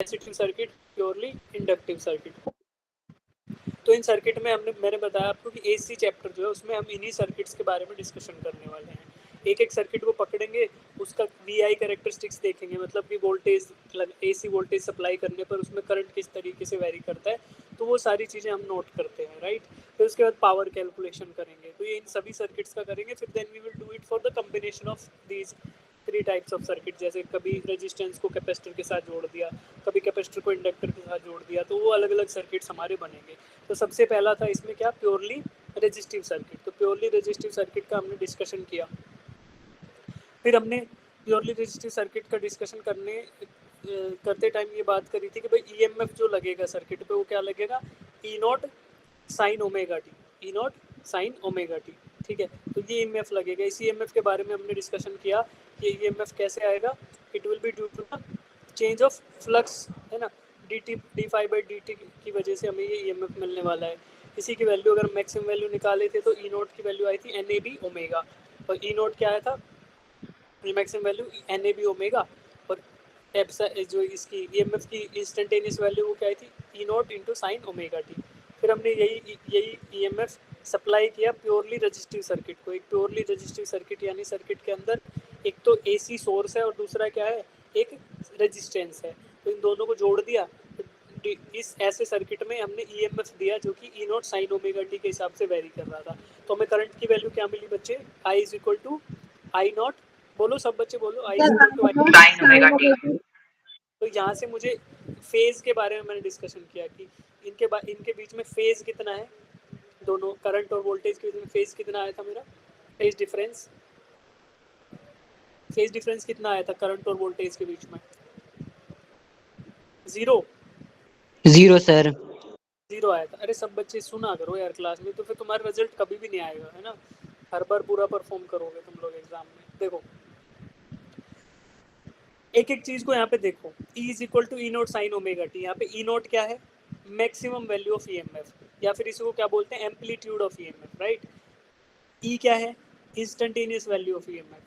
Capacitive circuit, purely inductive circuit. तो इन circuit में मैंने बताया आपको कि एसी चैप्टर जो है उसमें हम इन्हीं सर्किट्स के बारे में डिस्कशन करने वाले हैं। एक एक सर्किट को पकड़ेंगे, उसका वीआई कैरेक्टरिस्टिक्स देखेंगे, मतलब कि वोल्टेज, एसी वोल्टेज सप्लाई करने पर उसमें करंट किस तरीके से वेरी करता है, तो वो सारी चीज़ें हम नोट करते हैं, राइट। फिर उसके बाद पावर कैलकुलेशन करेंगे, तो ये इन सभी सर्किट्स का करेंगे। फिर then we will do it for the combination of these 3 types of circuit, जैसे कभी रेजिस्टेंस को कैपेसिटर के साथ जोड़ दिया, कभी कैपेसिटर को इंडक्टर के साथ जोड़ दिया, तो वो अलग अलग सर्किट्स हमारे बनेंगे। तो सबसे पहला था इसमें क्या, प्योरली रेजिस्टिव सर्किट। तो प्योरली रेजिस्टिव सर्किट का हमने डिस्कशन किया। फिर हमने प्योरली रेजिस्टिव सर्किट का डिस्कशन करते टाइम ये बात करी थी कि भाई ईएमएफ जो लगेगा सर्किट पे वो क्या लगेगा, E naught sine omega t, E naught sine omega t, ठीक है। तो ये ईएमएफ लगेगा। इस ईएमएफ के बारे में हमने डिस्कशन किया कि ईएमएफ कैसे आएगा, it will be due to the change of flux, है ना, D phi by D T की वजह से हमें ये ईएमएफ मिलने वाला है। इसी की वैल्यू अगर मैक्सिमम वैल्यू निकाले थे तो ई नोट की वैल्यू आई थी एन ए बी ओमेगा, और ई नोट क्या आया था, maximum value N A B omega, और एप्सा जो इसकी ईएमएफ की इंस्टेंटेनियस वैल्यू वो क्या आई थी, E naught into sine omega T. फिर हमने यही ईएमएफ सप्लाई किया प्योरली रजिस्टिव सर्किट को। एक प्योरली रजिस्टिव सर्किट यानी सर्किट के अंदर एक तो एसी सोर्स है और दूसरा क्या है, एक रेजिस्टेंस है, तो इन दोनों को जोड़ दिया। इस ऐसे सर्किट में हमने ईएमएफ दिया जो कि ई नॉट साइन ओमेगा टी के हिसाब से वेरी कर रहा था। तो हमें करंट की वैल्यू क्या मिली बच्चे, I is equal to I naught, बोलो सब बच्चे बोलो, I is equal to I sine omega T. तो यहाँ से मुझे फेज के बारे में मैंने डिस्कशन किया कि इनके बीच में फेज कितना है, दोनों करंट और वोल्टेज के बीच में फेज कितना आया था मेरा, फेज डिफरेंस कितना आया था करंट और वोल्टेज के बीच में, जीरो सर, जीरो आया था। अरे सब बच्चे सुना करो यार क्लास में, तो फिर तुम्हारा रिजल्ट कभी भी नहीं आएगा, है ना। हर बार पूरा परफॉर्म करोगे तुम लोग एग्जाम में। देखो एक एक चीज को यहाँ पे देखो, E is equal to E naught sine omega T. यहाँ पे ई नोट क्या है, मैक्सिमम वैल्यू ऑफ ईएमएफ, या फिर इसको क्या बोलते हैं, एम्पलीट्यूड ऑफ ईएमएफ, राइट। ई क्या है, इंस्टेंटेनियस वैल्यू ऑफ ईएमएफ,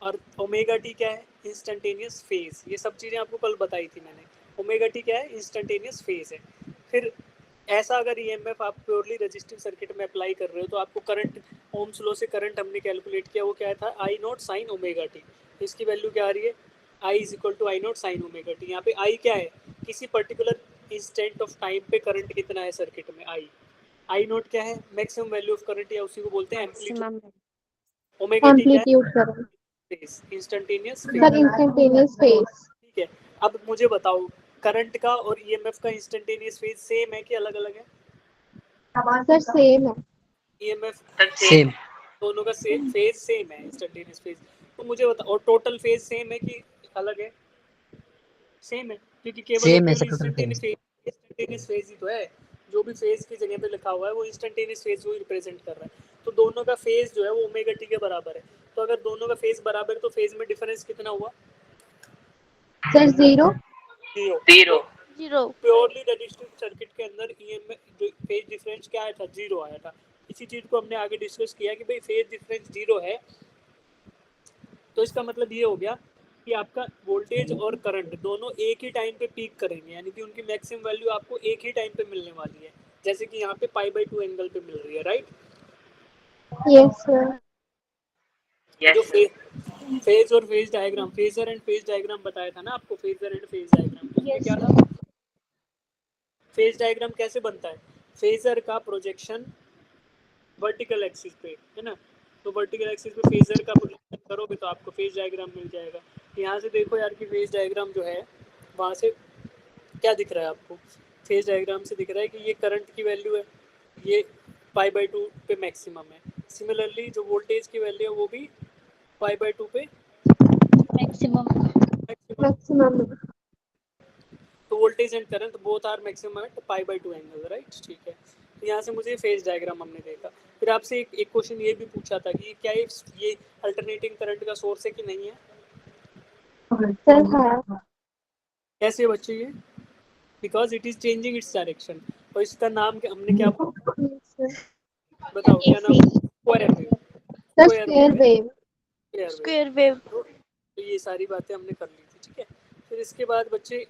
और ओमेगा टी क्या है, इंस्टेंटेनियस फेज। ये सब चीज़ें आपको कल बताई थी मैंने। ओमेगा टी क्या है, इंस्टेंटेनियस फेज है। फिर ऐसा अगर ईएमएफ आप प्योरली रजिस्टिव सर्किट में अप्लाई कर रहे हो तो आपको करंट, ओम्स लॉ से करंट हमने कैलकुलेट किया, वो क्या था, I naught sine omega t. इसकी वैल्यू क्या आ रही है, I is equal to I naught sine omega T. यहाँ पे आई क्या है, किसी पर्टिकुलर इंस्टेंट ऑफ टाइम पे करंट कितना है सर्किट में, आई नोट क्या है, मैक्सिमम वैल्यू ऑफ करंट, या उसी को बोलते हैं एम्पलीट्यूड। ओमेगा टी क्या है, फेज, इंस्टेंटेनियस फेज। ठीक है। अब मुझे बताओ करंट का और ईएमएफ का इंस्टेंटेनियस फेज सेम है कि अलग अलग है? सर सेम है। EMF same. दोनों का फेज सेम है, इंस्टेंटेनियस फेज। तो मुझे बताओ, और टोटल फेज सेम है कि अलग है? सेम है, क्योंकि केवल और केवल इंस्टेंटेनियस फेज ही तो है। जो भी फेज की जगह पे लिखा हुआ है वो इंस्टेंटेनियस फेज को रिप्रेजेंट कर रहा है। तो दोनों का फेज जो है वो ओमेगा टी के बराबर है। तो अगर दोनों का फेज बराबर है तो फेज में डिफरेंस कितना हुआ? Sir zero. Purely resistive circuit के अंदर ईएमएफ फेज डिफरेंस क्या आया था, जीरो आया था। इसी चीज को हमने आगे डिस्कस किया कि भाई फेज डिफरेंस जीरो है, तो इसका मतलब ये हो गया कि आपका वोल्टेज और करंट दोनों एक ही टाइम पे पीक करेंगे, यानी कि उनकी मैक्सिमम वैल्यू आपको एक ही टाइम पे मिलने वाली है, जैसे कि यहाँ पे पाई/2 एंगल पे मिल रही है, राइट। Yes sir. जो फेज और phase diagram, phasor and phase diagram बताया था ना आपको, फेजर एंड फेज डायग्राम, उसमें क्या था, फेज डायग्राम कैसे बनता है, फेजर का प्रोजेक्शन वर्टिकल एक्सिस पे, है ना। तो वर्टिकल एक्सिस पे फेजर का प्रोजेक्शन करोगे तो आपको फेज डायग्राम मिल जाएगा। यहाँ से देखो यार कि फेज डायग्राम जो है वहाँ से क्या दिख रहा है आपको, फेज डायग्राम से दिख रहा है कि ये करंट की वैल्यू है, ये पाई/2 पे मैक्सिमम है। सिमिलरली जो वोल्टेज की वैल्यू है वो भी पाई/2 पे मैक्सिमम। तो voltage and current both are maximum at pi angle, right, ठीक है। तो यहाँ से मुझे फेज डायग्राम हमने देखा। फिर आपसे एक क्वेश्चन ये भी पूछा था कि क्या ये अल्टरनेटिंग करंट का सोर्स है कि नहीं है? सर हाँ। कैसे बच्चे ये, because it is changing its direction. और इसका नाम हमने क्या बताओ, क्या नाम, स्क्वायर वेव, स्क्वायर वेव। तो ये सारी बातें हमने कर ली थी, ठीक है। फिर इसके बाद बच्चे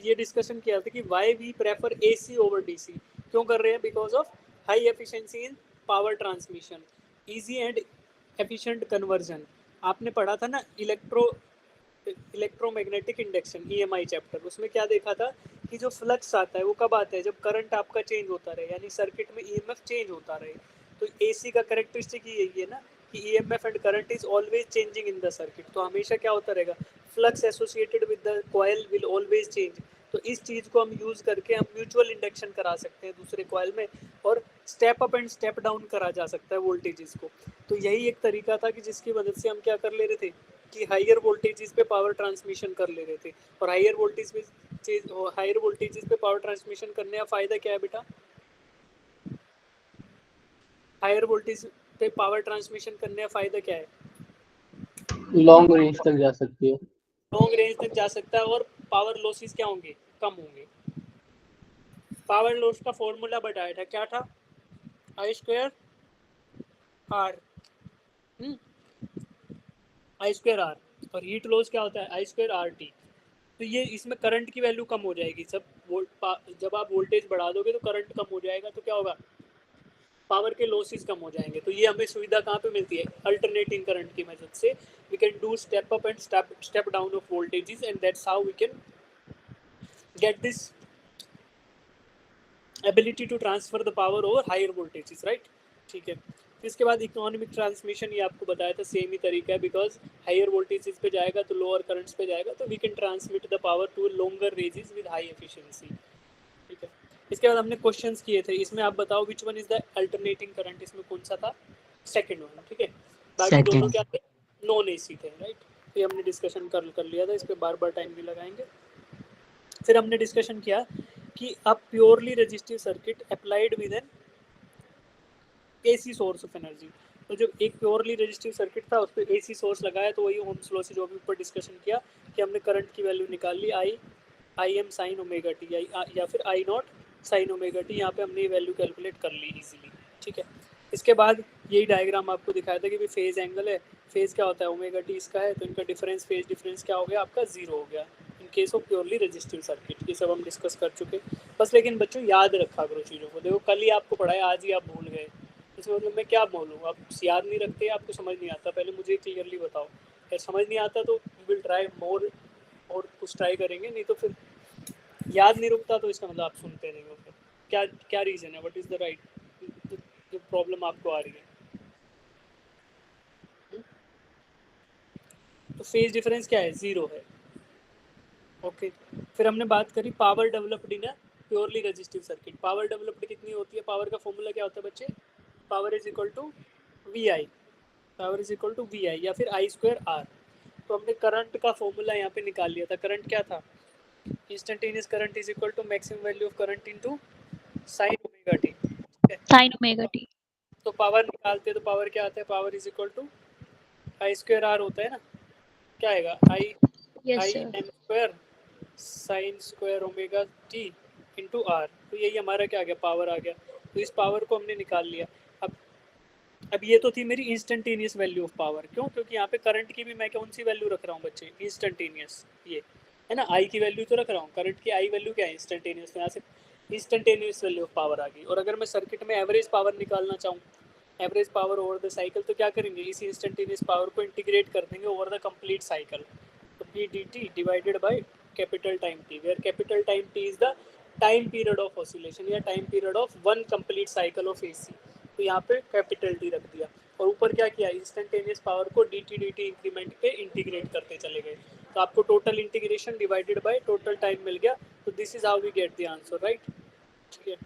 ये डिस्कशन किया था कि why we prefer AC over DC, क्यों कर रहे हैं? Because of high efficiency in power transmission, easy and efficient conversion. आपने पढ़ा था ना इलेक्ट्रोमैग्नेटिक इंडक्शन EMI चैप्टर, उसमें क्या देखा था कि जो फ्लक्स आता है वो कब आता है? जब करंट आपका चेंज होता रहे, यानी सर्किट में EMF चेंज होता रहे। तो AC का कैरेक्टरिस्टिक ही यही है ना कि EMF and current is always changing in the circuit. तो हमेशा क्या होता रहेगा? Flux associated with the coil will always change. तो इस चीज को हम यूज करके हम म्यूचुअल इंडक्शन करा सकते हैं दूसरे कॉइल में, और step up and step down करा जा सकता है वोल्टेजेस को। तो यही एक तरीका था कि जिसकी मदद से हम क्या कर ले रहे थे कि हायर वोल्टेजेस पे पावर ट्रांसमिशन कर ले रहे थे। और हायर वोल्टेजेस पे पावर ट्रांसमिशन करने का फायदा क्या है बेटा? हायर वोल्टेज पे पावर ट्रांसमिशन करने का फायदा क्या है? लॉन्ग रेंज तक जा सकती है, लॉन्ग रेंज तक जा सकता है, और पावर लॉसेस क्या होंगे? कम होंगे। पावर लॉस का फॉर्मूला बताया था, क्या था? I² R, I²R। और हीट लॉस क्या होता है? I² RT। तो ये इसमें करंट की वैल्यू कम हो जाएगी। जब आप वोल्टेज बढ़ा दोगे तो करंट कम हो जाएगा, तो क्या होगा? पावर के लॉसेस कम हो जाएंगे। तो ये हमें सुविधा कहाँ पे मिलती है? अल्टरनेटिंग करंट की मदद से we can do step up and step down of voltages, and that's how we can get this ability to transfer the power over higher voltages, right? ठीक है। इसके बाद इकोनॉमिक ट्रांसमिशन, ये आपको बताया था, सेम ही तरीका है। बिकॉज हायर वोल्टेजेस पे जाएगा तो लोअर करंट्स पे जाएगा, तो we can transmit the power to longer ranges with high efficiency. ठीक है। इसके बाद हमने क्वेश्चंस किए थे, इसमें आप बताओ which one is the alternating current? इसमें कौन सा था? Second one. ठीक है। बाकी दोनों क्या थे? नॉन AC थे, राइट? ये हमने डिस्कशन कर लिया था, इस पर बार बार टाइम भी लगाएंगे। फिर हमने डिस्कशन किया कि a purely resistive circuit applied with an AC source of energy. तो जो एक प्योरली रेजिस्टिव सर्किट था उस पर AC सोर्स लगाया, तो वही ओम्स लॉ से जो भी ऊपर डिस्कशन किया कि हमने करंट की वैल्यू निकाल ली, Im साइन ओमेगा टी, या फिर I0 साइन ओमेगा टी। यहाँ पे हमने ये वैल्यू कैलकुलेट कर ली इजीली। ठीक है। इसके बाद यही डायग्राम आपको दिखाया था कि भाई फेज एंगल है, फेज क्या होता है? ओमेगा टी इसका है, तो इनका डिफरेंस, फेज डिफरेंस क्या हो गया आपका? 0 हो गया in case of purely resistive circuit. ये सब हम डिस्कस कर चुके। बस लेकिन बच्चों याद रखा करो चीज़ों को। देखो कल ही आपको पढ़ाया, आज ही आप भूल गए, इसमें मतलब मैं क्या बोलूँ? आप याद नहीं रखते, आपको समझ नहीं आता। पहले मुझे क्लियरली बताओ, अगर समझ नहीं आता तो वी विल ट्राई मोर, और कुछ ट्राई करेंगे, नहीं तो फिर याद नहीं रुकता, तो इसका मतलब आप सुनते नहीं हो। फिर क्या क्या रीज़न है? व्हाट इज़ द राइट जो प्रॉब्लम आपको आ रही है? तो फेज डिफरेंस क्या है? 0 है। ओके। फिर हमने बात करी power developed in a purely resistive circuit. Power developed कितनी होती है? पावर का फॉर्मूला क्या होता है बच्चे? Power is equal to VI, power is equal to VI या फिर I² R। तो हमने करंट का फॉर्मूला यहाँ पे निकाल लिया था। करंट क्या था? Instantaneous current is equal to maximum value of current into sine omega T. Sine omega T. तो पावर निकालते तो पावर क्या आता है? Power is equal to I² R होता है ना। क्या आएगा? Yes I sir. m² sine square omega T into R। तो यही हमारा क्या आ गया? पावर आ गया। तो इस पावर को हमने निकाल लिया। अब ये तो थी मेरी इंस्टेंटेनियस वैल्यू ऑफ पावर। क्यों? क्योंकि यहाँ पे करंट की भी मैं कौन सी वैल्यू रख रहा हूँ बच्चे? इंस्टेंटेनियस। ये है ना, आई की वैल्यू तो रख रहा हूँ। करंट की आई वैल्यू क्या है? इंस्टेंटेनियस। यहाँ से इंस्टेंटेनियस वैल्यू ऑफ पावर आ गई। और अगर मैं सर्किट में एवरेज पावर निकालना चाहूँ, average power over the cycle, तो क्या करेंगे? इसी इंस्टेंटेनियस पावर को इंटीग्रेट कर देंगे ओवर द कंप्लीट साइकिल। तो P D T divided by capital time T, where capital time T is the time period of oscillation या time period of one complete cycle of AC। तो यहाँ पे capital T रख दिया, और ऊपर क्या किया? इंस्टेंटेनियस पावर को dt इंक्रीमेंट पे इंटीग्रेट करते चले गए। तो आपको total integration divided by total time मिल गया। तो this is how we get the answer, right? ठीक है।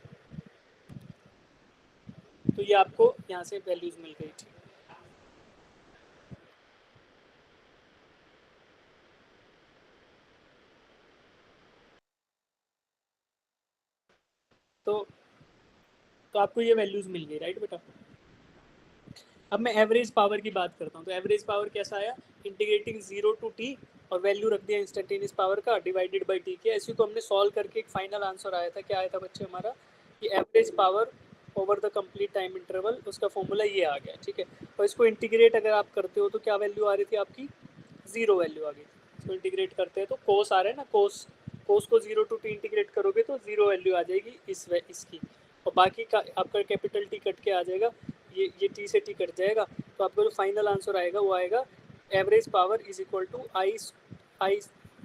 तो ये आपको यहाँ से वैल्यूज मिल गई थी। तो आपको ये वैल्यूज मिल गई, राइट बेटा? अब मैं एवरेज पावर की बात करता हूँ। तो एवरेज पावर कैसा आया? इंटीग्रेटिंग 0 टू t और वैल्यू रख दिया इंस्टेंटेनियस पावर का डिवाइडेड बाय t के। ऐसे तो हमने सॉल्व करके एक फाइनल आंसर आया था। क्या आया था बच्चे हमारा? कि average power over the complete time interval, उसका फॉर्मूला ये आ गया। ठीक है। और इसको इंटीग्रेट अगर आप करते हो तो क्या वैल्यू आ रही थी आपकी? 0 वैल्यू आ गई। इसको इंटीग्रेट करते हैं तो कोस आ रहा है ना, कोस कोस को 0 to t इंटीग्रेट करोगे तो 0 वैल्यू आ जाएगी इसकी, और बाकी का आपका कैपिटल टी कट के आ जाएगा, ये टी से टी कट जाएगा, तो आपका जो फाइनल आंसर आएगा वो आएगा average power is equal to I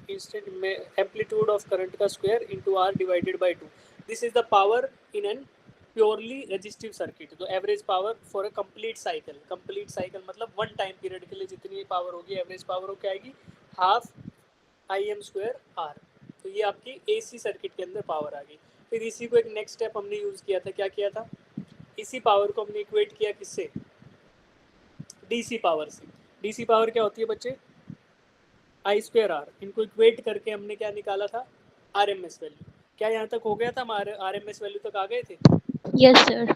instant में एम्पलीट्यूड ऑफ करंट का square into R divided by 2. This is the power in an purely resistive circuit. तो average power for a complete cycle मतलब one time period के लिए जितनी power होगी average power वो क्या आएगी, हाफ IM² R. तो ये आपकी AC सर्किट के अंदर पावर आ गई. फिर इसी को एक नेक्स्ट स्टेप हमने यूज किया था, क्या किया था, इसी पावर को हमने इक्वेट किया किससे, DC पावर से. DC पावर क्या होती है बच्चे, I² R. इनको इक्वेट करके हमने क्या निकाला था, RMS वैल्यू. क्या यहाँ तक हो गया था, हम RMS वैल्यू तक आ गए थे? Yes sir.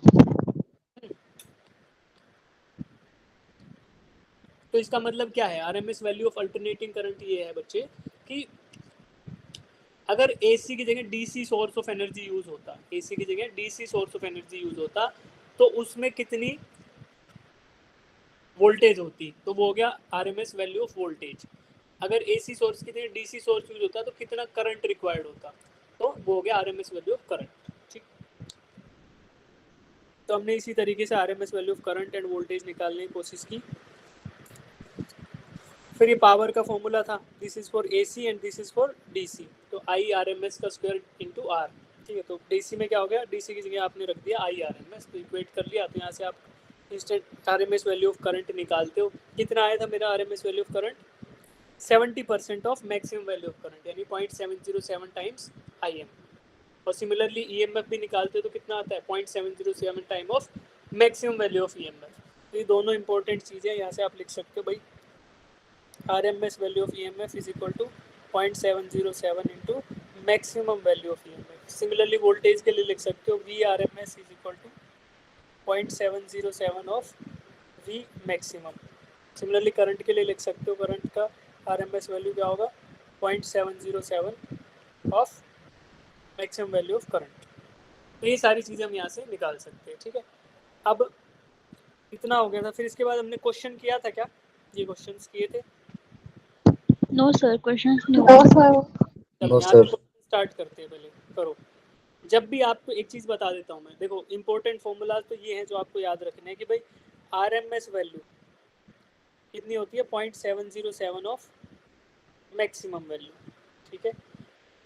तो इसका मतलब क्या है, RMS value of alternating current ये है बच्चे कि अगर AC की जगह DC source of energy use होता, AC की जगह DC source of energy use होता, तो उसमें कितनी वोल्टेज होती, तो वो हो गया RMS वैल्यू ऑफ वोल्टेज. अगर AC सोर्स की जगह DC सोर्स यूज होता तो कितना करंट रिक्वायर्ड होता, तो वो हो गया RMS वैल्यू ऑफ करंट. ठीक, तो हमने इसी तरीके से RMS value of current end voltage निकालने की कोशिश की. फिर ये पावर का फॉर्मूला था, this is for AC and this is for DC. तो IRMS का स्क्वायर इंटू R. ठीक है, तो DC में क्या हो गया, DC की जगह आपने रख दिया IRMS, तो इक्वेट कर लिया. तो यहाँ से आप instant RMS value of current निकालते हो. कितना आया था मेरा RMS value of current, 70% of maximum value of current, यानी 0.707 टाइम्स IM. और सिमिलरली EMF भी निकालते हो तो कितना आता है, 0.707 time of maximum value of EMF. तो ये दोनों इंपॉर्टेंट चीज़ें यहाँ से आप लिख सकते हो भाई, RMS value of EMF is equal to 0.707 into maximum value of EMF. Similarly voltage के लिए लिख सकते हो VRMS is equal to 0.707 of V maximum. Similarly current के लिए लिख सकते हो, करंट का RMS वैल्यू क्या होगा, 0.707 of maximum value of current. तो ये सारी चीज़ें हम यहाँ से निकाल सकते हैं. ठीक है, अब इतना हो गया था. फिर इसके बाद हमने क्वेश्चन किया था, क्या ये क्वेश्चंस किए थे? No sir, questions no. No sir. चलो यहाँ से स्टार्ट करते हैं. पहले करो, जब भी आपको एक चीज़ बता देता हूँ मैं, देखो इंपॉर्टेंट फॉर्मूला तो ये है जो आपको याद रखना है कि भाई RMS वैल्यू कितनी होती है, 0.707 ऑफ मैक्सिमम वैल्यू. ठीक है,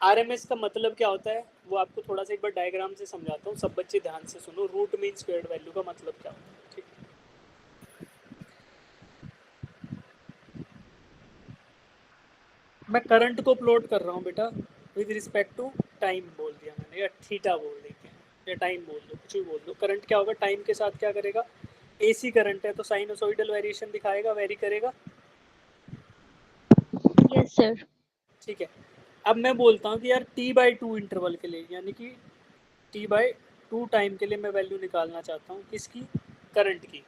RMS का मतलब क्या होता है वो आपको थोड़ा सा एक बार डायग्राम से समझाता हूँ. सब बच्चे ध्यान से सुनो, रूट मीन स्क्वायर्ड वैल्यू का मतलब क्या होता है. ठीक, मैं करंट को प्लॉट कर रहा हूँ बेटा विद रिस्पेक्ट टू टाइम बोल दिया मैंने, या थीटा बोल देते हैं, या टाइम बोल दो, कुछ भी बोल दो. करंट क्या होगा, टाइम के साथ क्या करेगा, AC करंट है तो साइनोसॉइडल वेरिएशन दिखाएगा, वेरी करेगा. Yes sir. ठीक है, अब मैं बोलता हूँ कि यार T/2 इंटरवल के लिए, यानी कि T/2 टाइम के लिए मैं वैल्यू निकालना चाहता हूँ किसकी, करंट की,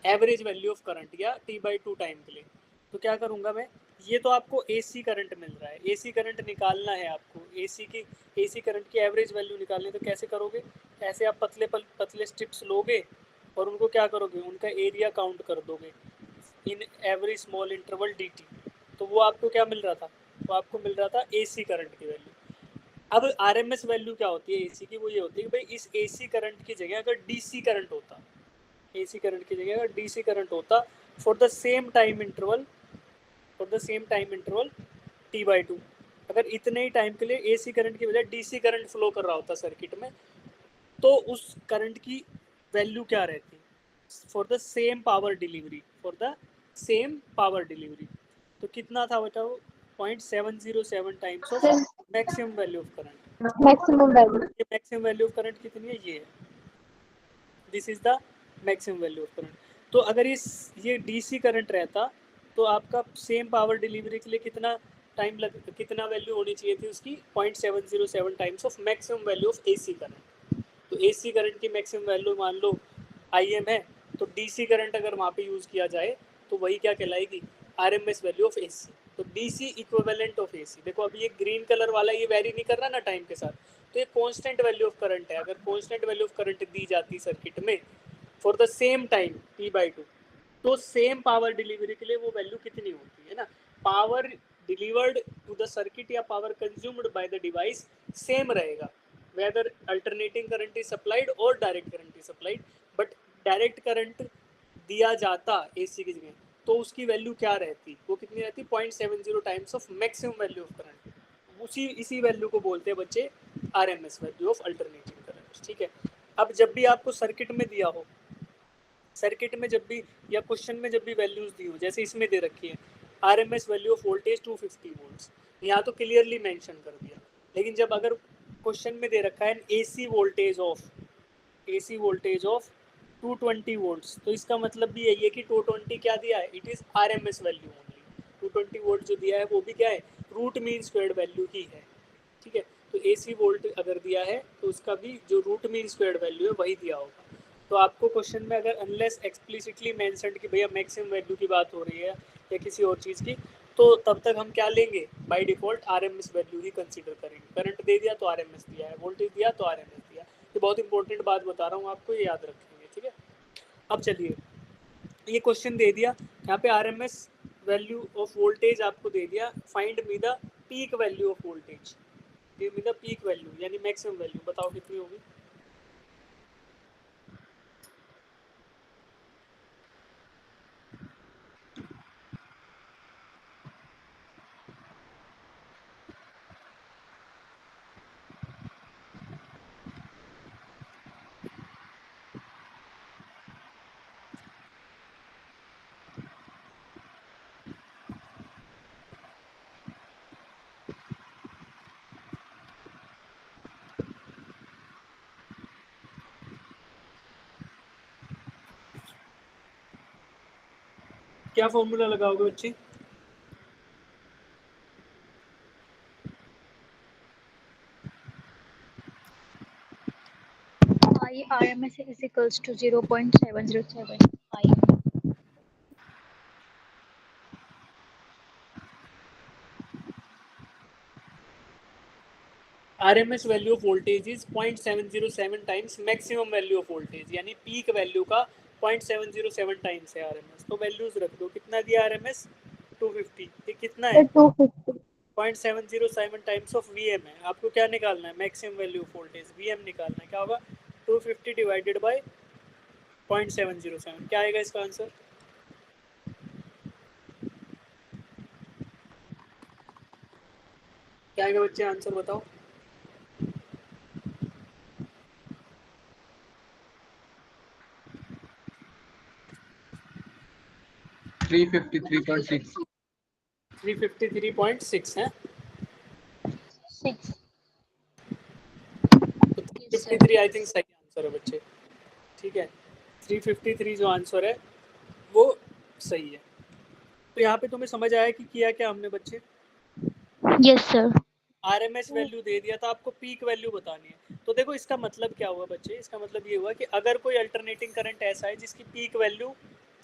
एवरेज वैल्यू ऑफ करंट, या T/2 टाइम के लिए. तो क्या करूँगा मैं, ये तो आपको AC करंट मिल रहा है, AC करंट निकालना है आपको, AC करंट की एवरेज वैल्यू निकालनी है. तो कैसे करोगे, ऐसे आप पतले स्ट्रिप्स लोगे और उनको क्या करोगे, उनका एरिया काउंट कर दोगे in every small interval DT. तो वो आपको क्या मिल रहा था, वो आपको मिल रहा था AC करंट की वैल्यू. अब RMS वैल्यू क्या होती है AC की, वो ये होती है कि भाई इस AC करंट की जगह अगर DC करंट होता, AC करंट की जगह अगर DC करंट होता for the same time interval T/2, अगर इतने ही टाइम के लिए AC करंट की बजाय DC करंट फ्लो कर रहा होता सर्किट में, तो उस करंट की वैल्यू क्या रहती, for the same power delivery. तो कितना था बताओ, 0.707 times of maximum value of current. Maximum value. ये मैक्सिमम वैल्यू ऑफ करंट कितनी है, ये है, this is the maximum value of current. तो अगर ये DC करंट रहता तो आपका सेम पावर डिलीवरी के लिए कितना कितना वैल्यू होनी चाहिए थी उसकी, 0.707 times of maximum value of AC current. तो AC करंट की मैक्सिमम वैल्यू मान लो IM है, तो DC करंट अगर वहाँ पे यूज़ किया जाए तो वही क्या कहलाएगी, RMS वैल्यू ऑफ AC. तो DC इक्विवेलेंट ऑफ AC. देखो अभी ये ग्रीन कलर वाला ये वेरी नहीं कर रहा ना टाइम के साथ, तो ये कांस्टेंट वैल्यू ऑफ करंट है. अगर कांस्टेंट वैल्यू ऑफ करंट दी जाती सर्किट में for the same time T/2, तो सेम पावर डिलीवरी के लिए वो वैल्यू कितनी होती है ना, power delivered to the circuit या power consumed by the device same रहेगा, whether alternating current is supplied और direct current is supplied. But direct current दिया जाता एसी की जगह तो उसकी वैल्यू क्या रहती, वो कितनी रहती, 0.70 times of maximum value of current. उसी इसी वैल्यू को बोलते हैं बच्चे RMS value of alternating current. ठीक है, अब जब भी आपको सर्किट में दिया हो, सर्किट में जब भी या क्वेश्चन में जब भी वैल्यूज दी हो, जैसे इसमें दे रखी है RMS value of voltage 250 volts, यहाँ तो क्लियरली मेंशन कर दिया। लेकिन जब अगर क्वेश्चन में दे रखा है एसी वोल्टेज ऑफ 220 वोल्ट्स, तो इसका मतलब भी यही है कि 220 क्या दिया है, it is RMS value only. 220 volt जो दिया है वो भी क्या है, रूट मीन स्क्वायर्ड वैल्यू ही है। ठीक है, तो एसी वोल्ट अगर दिया है तो उसका भी जो रूट मीन स्क्वायर्ड वैल्यू है वही दिया होगा। तो आपको क्वेश्चन में अगर अनलेस एक्सप्लिसिटली मेंशन्ड कि भैया मैक्सिमम वैल्यू की बात हो रही है या किसी और चीज़ की, तो तब तक हम क्या लेंगे, by default RMS value he consider करेंगे। करंट दे दिया तो आरएमएस दिया है, वोल्टेज दिया तो आरएमएस दिया। ये बहुत इंपॉर्टेंट बात बता रहा हूँ आपको, ये याद रखेंगे। ठीक है, अब चलिए, ये क्वेश्चन दे दिया यहाँ पे आरएमएस वैल्यू ऑफ वोल्टेज आपको दे दिया, find me the peak value of voltage, give me the peak value यानी मैक्सिमम वैल्यू, बताओ कितनी होगी। क्या फॉर्मूला लगाओगे बच्चे, I RMS is equals to 0.707 I. RMS value of voltage is 0.707 times maximum value of voltage, यानी peak value का 0.707 times है आरएमएस। तो वैल्यूज रख दो, कितना दिया आरएमएस 250, ये कितना है 250 0.707 टाइम्स ऑफ वीएम है। आपको क्या निकालना है, maximum value of voltage VM निकालना है। क्या होगा 250 डिवाइडेड बाय 0.707, क्या आएगा इसका आंसर, क्या आएगा बच्चे आंसर बताओ। थ्री 353.6 है, 6. तो Yes, sir. 353 आई थिंक सही आंसर है बच्चे। ठीक है, 353 जो आंसर है वो सही है। तो यहाँ पे तुम्हें समझ आया कि किया क्या हमने बच्चे, Yes, sir. आरएमएस वैल्यू दे दिया था, आपको पीक वैल्यू बतानी है। तो देखो इसका मतलब क्या हुआ बच्चे, इसका मतलब ये हुआ कि अगर कोई अल्टरनेटिंग करंट ऐसा है जिसकी पीक वैल्यू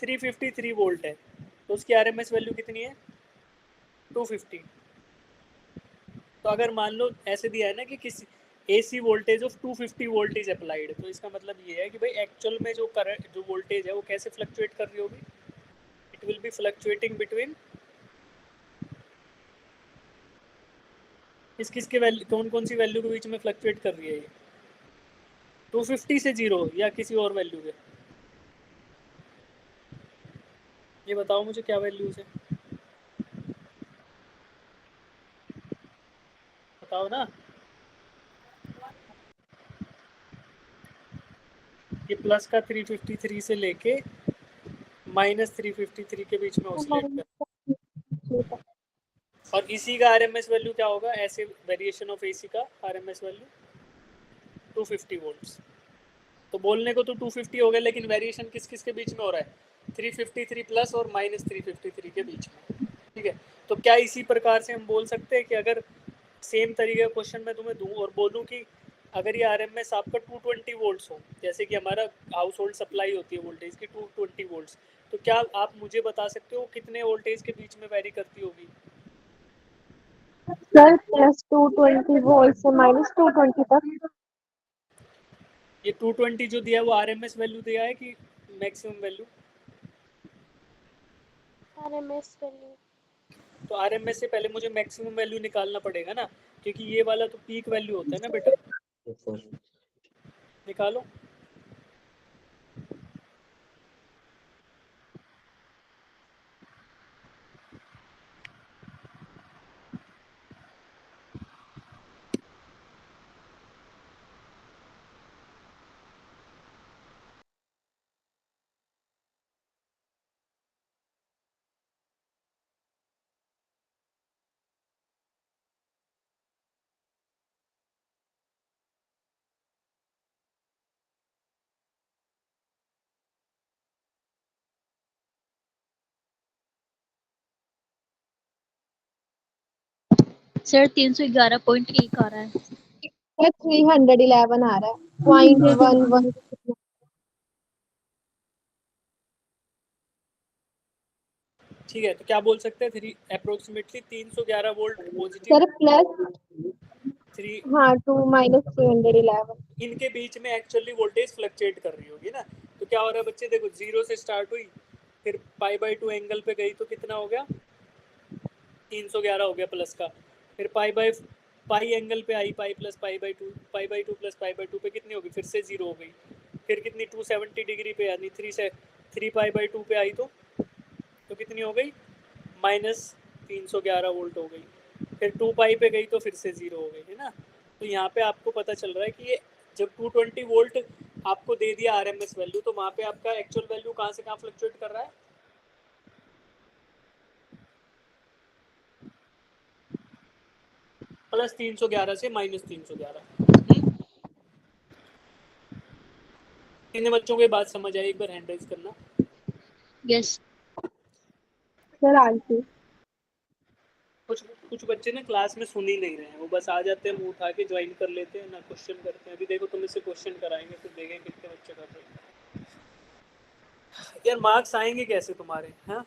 353 वोल्ट है, तो उसकी आरएमएस वैल्यू कितनी है 250। तो अगर मान लो ऐसे दिया है ना कि किसी AC voltage of 250 volt is applied, तो इसका मतलब ये है कि भाई एक्चुअल में जो करंट जो वोल्टेज है वो कैसे फ्लक्चुएट कर रही होगी, it will B fluctuating between किसके वैल्यू, कौन कौन सी वैल्यू के बीच में फ्लक्चुएट कर रही है ये, 250 से 0 या किसी और वैल्यू के, ये बताओ मुझे क्या वैल्यूज है, बताओ ना। ये प्लस का 353 से लेके माइनस 353 के बीच में ऑसिलेट कर, और इसी का आरएमएस वैल्यू क्या होगा, ऐसे वेरिएशन ऑफ एसी का आरएमएस वैल्यू 250 वोल्ट्स। तो बोलने को तो 250 हो गया, लेकिन वेरिएशन किस किस के बीच में हो रहा है, 353 प्लस और माइनस 353 के बीच में। ठीक है, तो क्या इसी प्रकार से हम बोल सकते हैं कि अगर सेम तरीके का क्वेश्चन मैं तुम्हें दूं और बोलूं कि अगर ये आरएमएस आपका 220 वोल्ट्स हो, जैसे कि हमारा हाउस होल्ड सप्लाई होती है वोल्टेज की 220 वोल्ट्स, तो क्या आप मुझे बता सकते हो कितने वोल्टेज के बीच में वेरी करती होगी। सर प्लस 220 वोल्ट से माइनस 220 तक। ये 220 जो दिया है वो आरएमएस वैल्यू दिया है कि मैक्सिमम वैल्यू, आरएमएस वैल्यू तो आरएमएस से पहले मुझे मैक्सिमम वैल्यू निकालना पड़ेगा ना, क्योंकि ये वाला तो पीक वैल्यू होता है ना बेटा। निकालो। सर 311.1 आ रहा है। 311 आ रहा है, 0.11। ठीक है, तो क्या बोल सकते हैं, approximately 311 volt positive. Sir plus 3 हाँ 2 माइनस 311। इनके बीच में एक्चुअली वोल्टेज फ्लक्चुएट कर रही होगी ना। तो क्या हो रहा है बच्चे, देखो 0 से स्टार्ट हुई, फिर π/2 एंगल पे गई तो कितना हो गया, 311 हो गया प्लस का। फिर पाई एंगल पे आई, पाई प्लस π/2, π/2 प्लस π/2 पे कितनी होगी, फिर से 0 हो गई। फिर कितनी 270 डिग्री पे, यानी 3 π/2 पे आई तो कितनी हो गई, -311 वोल्ट हो गई। फिर 2 पाई पे गई तो फिर से 0 हो गई, है ना। तो यहाँ पे आपको पता चल रहा है कि ये जब 220 वोल्ट आपको दे दिया आरएमएस वैल्यू, तो वहाँ पे आपका एक्चुअल वैल्यू कहाँ से कहाँ फ्लक्चुएट कर रहा है, +311 से -311। इन बच्चों को ये बात समझ आई, एक बार हैंड राइज करना। यस सर आंसर कुछ कुछ बच्चे ना क्लास में सुन ही नहीं रहे हैं, वो बस आ जाते हैं, मुंह उठा के ज्वाइन कर लेते हैं ना, क्वेश्चन करते हैं। अभी देखो तुम इससे क्वेश्चन कराएंगे, फिर देखेंगे कितने बच्चे कर रहे हैं। यार मार्क्स आएंगे कैसे तुम्हारे, हैं?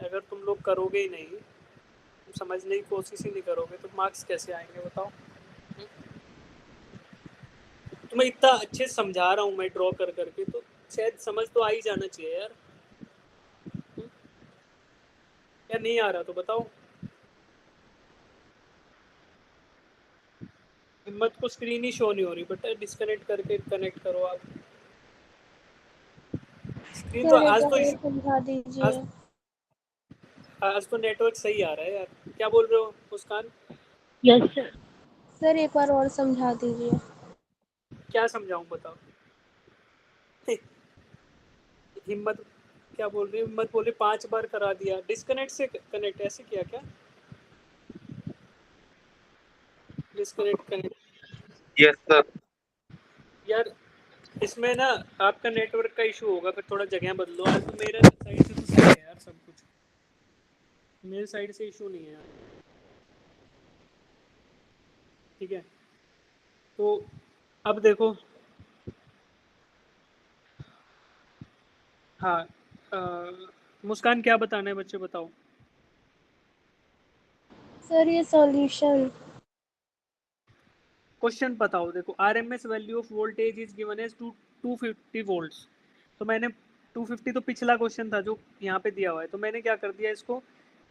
अगर तुम लोग करोगे ही नहीं, तुम समझने की कोशिश ही नहीं करोगे, तो मार्क्स कैसे आएंगे बताओ। तुम्हें इतना अच्छे से समझा रहा हूँ मैं ड्रॉ कर करके, तो शायद समझ तो आ ही जाना चाहिए यार। या नहीं आ रहा तो बताओ। हिम्मत को स्क्रीन ही शो नहीं हो रही, बट डिस्कनेक्ट करके कनेक्ट करो आप। स्क्रीन तो सर एक आज बार तो और समझा आज, दीजिए। आज तो नेटवर्क सही आ रहा है यार। क्या बोल रहे हो मुस्कान? Yes sir. सर एक बार और समझा दीजिए। क्या समझाऊं बताओ। हिम्मत क्या बोल रही है, हिम्मत बोले 5 बार करा दिया, डिस्कनेक्ट से कनेक्ट ऐसे किया क्या, डिस्कनेक्ट कनेक्ट। Yes sir. यार इसमें ना आपका नेटवर्क का इशू होगा, फिर थोड़ा जगह बदलो। आज तो मेरे साइड से तो सही है यार, सब कुछ मेरे साइड से इशू नहीं है यार। ठीक है, तो अब देखो। हाँ, मुस्कान क्या बताना है बच्चे, बताओ। सर ये सॉल्यूशन। क्वेश्चन बताओ। देखो, RMS value of voltage is given as 250 volts. तो मैंने 250 तो पिछला क्वेश्चन था जो यहाँ पे दिया हुआ है, तो मैंने क्या कर दिया इसको,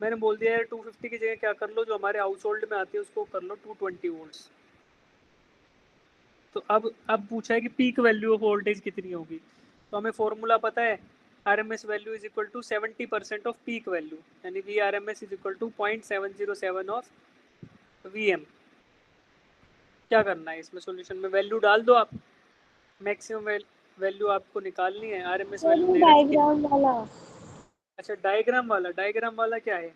मैंने बोल दिया यार 250 की जगह क्या कर लो, जो हमारे हाउस होल्ड में आती है उसको कर लो 220 वोल्ट्स। तो अब पूछा है कि पीक वैल्यू ऑफ वोल्टेज कितनी होगी। तो हमें फॉर्मूला पता है, RMS value is equal to 70% of peak value, यानी VRMS is equal to 0.707 of VM। क्या करना है इसमें, सॉल्यूशन में वैल्यू डाल दो आप, मैक्सिमम वैल्यू आपको निकालनी है। RMS सर वैल्यू ये दे रखी है। डायग्राम वाला। अच्छा, डायग्राम वाला क्या है,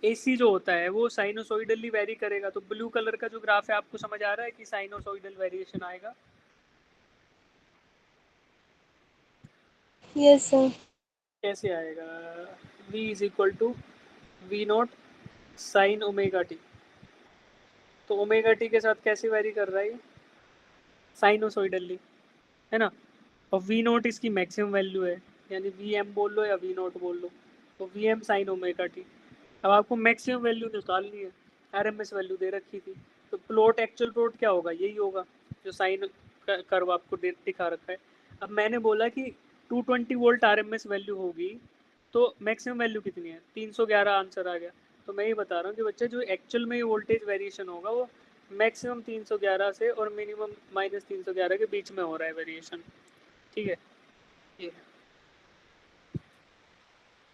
AC जो होता है वो साइनोसॉइडली वेरी करेगा। तो ब्लू कलर का जो ग्राफ है, आपको समझ आ रहा है कि साइनोसॉइडल वेरिएशन आएगा। Yes sir. कैसे आएगा, V is equal to V0 sine omega T. तो ओमेगा टी के साथ कैसे वेरी कर रहा है, साइनोसॉइडली, है ना। और V0 इसकी मैक्सिमम वैल्यू है, यानी VM बोल लो या V0 बोल लो, तो VM साइन ओमेगा टी। अब आपको मैक्सिमम वैल्यू निकालनी है, RMS वैल्यू दे रखी थी, तो प्लॉट एक्चुअल प्लॉट क्या होगा, यही होगा जो साइन कर्व आपको दिखा रखा है। अब मैंने बोला कि 220 वोल्ट RMS वैल्यू होगी, तो मैक्सिमम वैल्यू कितनी है, 311 आंसर आ गया। तो मैं ये बता रहा हूँ कि बच्चे जो एक्चुअल में वोल्टेज वेरिएशन होगा वो मैक्सिमम 311 से और मिनिमम -311 के बीच में हो रहा है वेरिएशन, ठीक है। ये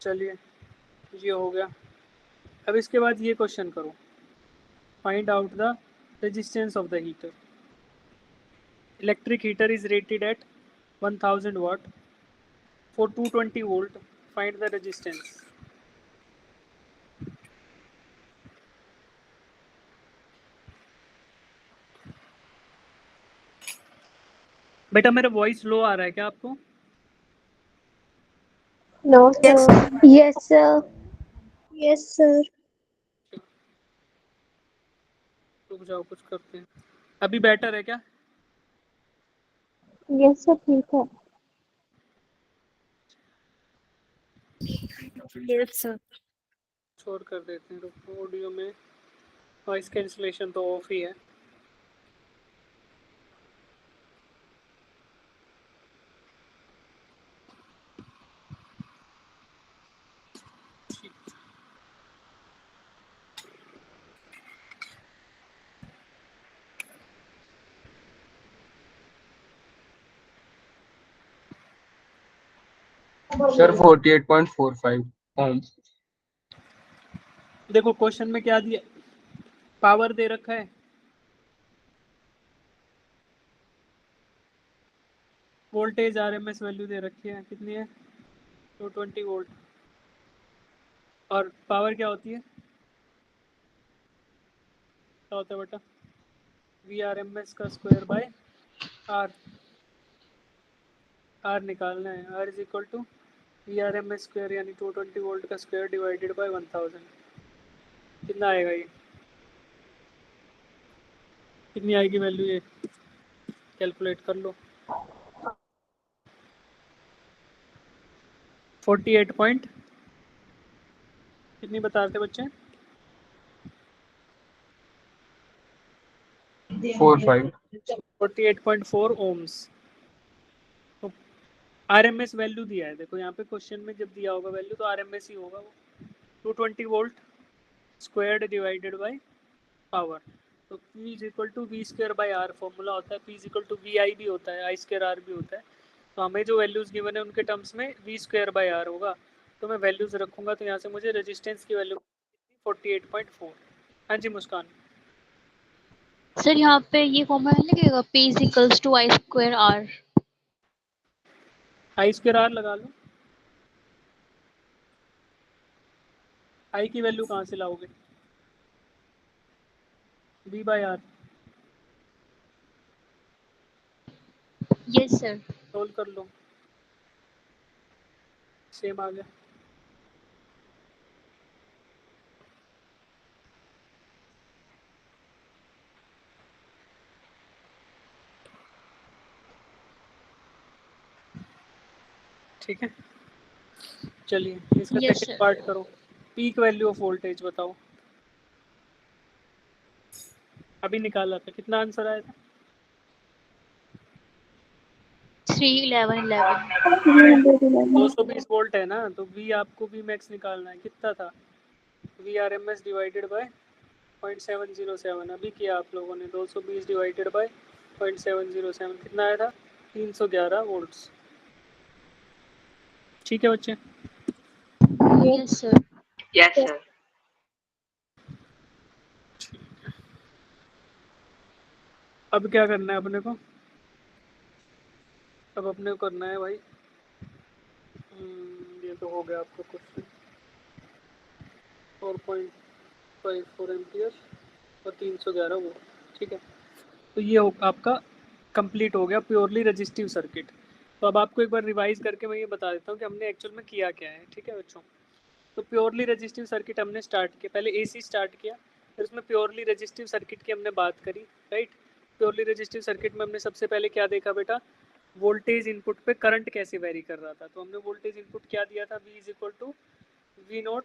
चलिए ये हो गया। अब इसके बाद ये क्वेश्चन करो, find out the resistance of the heater. Electric heater is rated eight 1000 watt for 220 volt, find the resistance। बेटा मेरा वॉइस लो आ रहा है क्या आपको? No, sir. Yes, sir. Yes, sir. रुक जाओ कुछ करते हैं। अभी बेटर है क्या? Yes, sir. ठीक है। Yes, sir. छोड़ कर देते हैं, रुको। ऑडियो में वॉइस कैंसिलेशन तो ऑफ ही है। सर 48.45 ओम। देखो क्वेश्चन में क्या दिया, पावर दे रखा है, वोल्टेज आरएमएस वैल्यू दे रखी है, कितनी है 220 वोल्ट, और पावर क्या होती है, क्या होता है बेटा, वी आर एम एस का स्क्वायर बाय आर। आर निकालना है, R is equal to V R M S square यानी 220 वोल्ट का स्क्वायर डिवाइडेड बाय 1000। कितना आएगा ये, कितनी आएगी वैल्यू, ये कैलकुलेट कर लो। 48 पॉइंट कितनी बता रहे थे बच्चे? 45। 48.4 ओम्स। तो आरएमएस वैल्यू दिया है, देखो यहाँ पे क्वेश्चन में जब दिया होगा वैल्यू तो आरएमएस ही होगा वो, 220 volt squared divided by power. तो P is equal to V square by R formula होता है, P is equal to V I भी होता है, आई स्क्वायर आर भी होता है। तो हमें जो वैल्यूज़ गिवन है उनके टर्म्स में वी स्क्वायर बाई आर होगा, तो मैं वैल्यूज़ रखूँगा, तो यहाँ से मुझे रेजिस्टेंस की वैल्यू 48.4। हाँ जी मुस्कान। सर यहाँ पे ये फॉर्मूला लिखेगा P is equals to I square R। I square R लगा लो, आई की वैल्यू कहाँ से लाओगे, V by R. Yes, sir. Solve कर लो, सेम आ गया। ठीक है, चलिए इसका Yes, सेकंड sir. पार्ट करो। पीक वैल्यू ऑफ वोल्टेज बताओ, अभी निकाला था, कितना आंसर आया था? 31111। 311। 220 वोल्ट है ना, तो वी आपको वी मैक्स निकालना है, कितना था, V R M S divided by 0.707। अभी किया आप लोगों ने, 220 डिवाइडेड बाय 0.707 कितना आया था, 311 वोल्ट्स। ठीक है बच्चे। Yes, sir. Yes, sir. अब क्या करना है अपने को, अब अपने को करना है भाई, ये तो हो गया आपका क्वेश्चन, 4.54 एम्पियर और 311 वो, ठीक है। तो ये हो आपका कंप्लीट हो गया प्योरली रजिस्टिव सर्किट। तो अब आपको एक बार रिवाइज करके मैं ये बता देता हूँ कि हमने एक्चुअल में किया क्या है, ठीक है बच्चों। तो प्योरली रजिस्टिव सर्किट हमने स्टार्ट किया, पहले एसी स्टार्ट किया, फिर उसमें प्योरली रजिस्टिव सर्किट की हमने बात करी, राइट। प्योरली रजिस्टिव सर्किट में हमने सबसे पहले क्या देखा बेटा, वोल्टेज इनपुट पे करंट कैसे वेरी कर रहा था। तो हमने वोल्टेज इनपुट क्या दिया था, V is equal to V not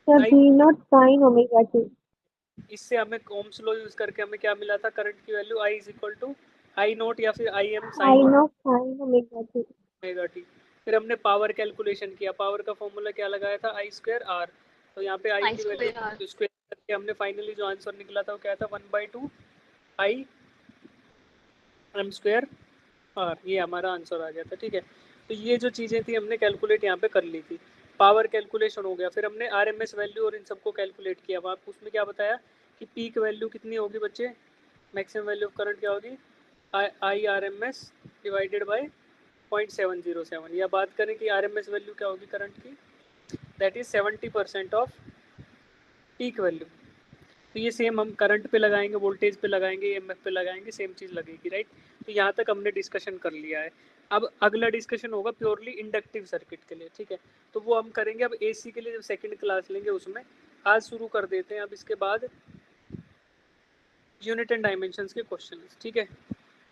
Sir, I. V not sin omega t. इससे हमें ओम्स लॉ यूज करके हमें क्या मिला था, करंट की value I is equal to I not या फिर आई एम I साइन not sin omega t. Omega T. फिर हमने पावर कैलकुलेशन किया, पावर का फॉर्मूला क्या लगाया था, आई स्क्वायर आर। तो यहाँ पे आई आई की स्क्वायर वैल्यू स्क्वायर करके हमने फाइनली जो आंसर निकला था वो क्या था 1/2 आई एम स्क्वायर आर, ये हमारा आंसर आ गया था। ठीक है, तो ये जो चीज़ें थी हमने कैलकुलेट यहाँ पे कर ली थी। पावर कैलकुलेशन हो गया, फिर हमने आरएमएस वैल्यू और इन सबको कैलकुलेट किया। वहाँ उसमें क्या बताया कि पीक वैल्यू कितनी होगी बच्चे, मैक्सिमम वैल्यू ऑफ करंट क्या होगी, I R M S divided by 0.707, या बात करें कि आर एम एस वैल्यू क्या होगी करंट की, that is 70% of peak value. तो ये सेम हम करंट पे लगाएंगे, वोल्टेज पे लगाएंगे, ईएमएफ पे लगाएंगे, सेम चीज़ लगेगी, राइट। तो यहाँ तक हमने डिस्कशन कर लिया है। अब अगला डिस्कशन होगा प्योरली इंडक्टिव सर्किट के लिए। ठीक है, तो वो हम करेंगे अब एसी के लिए जब सेकंड क्लास लेंगे उसमें। आज शुरू कर देते हैं अब इसके बाद यूनिट एंड डायमेंशंस के क्वेश्चन। ठीक है,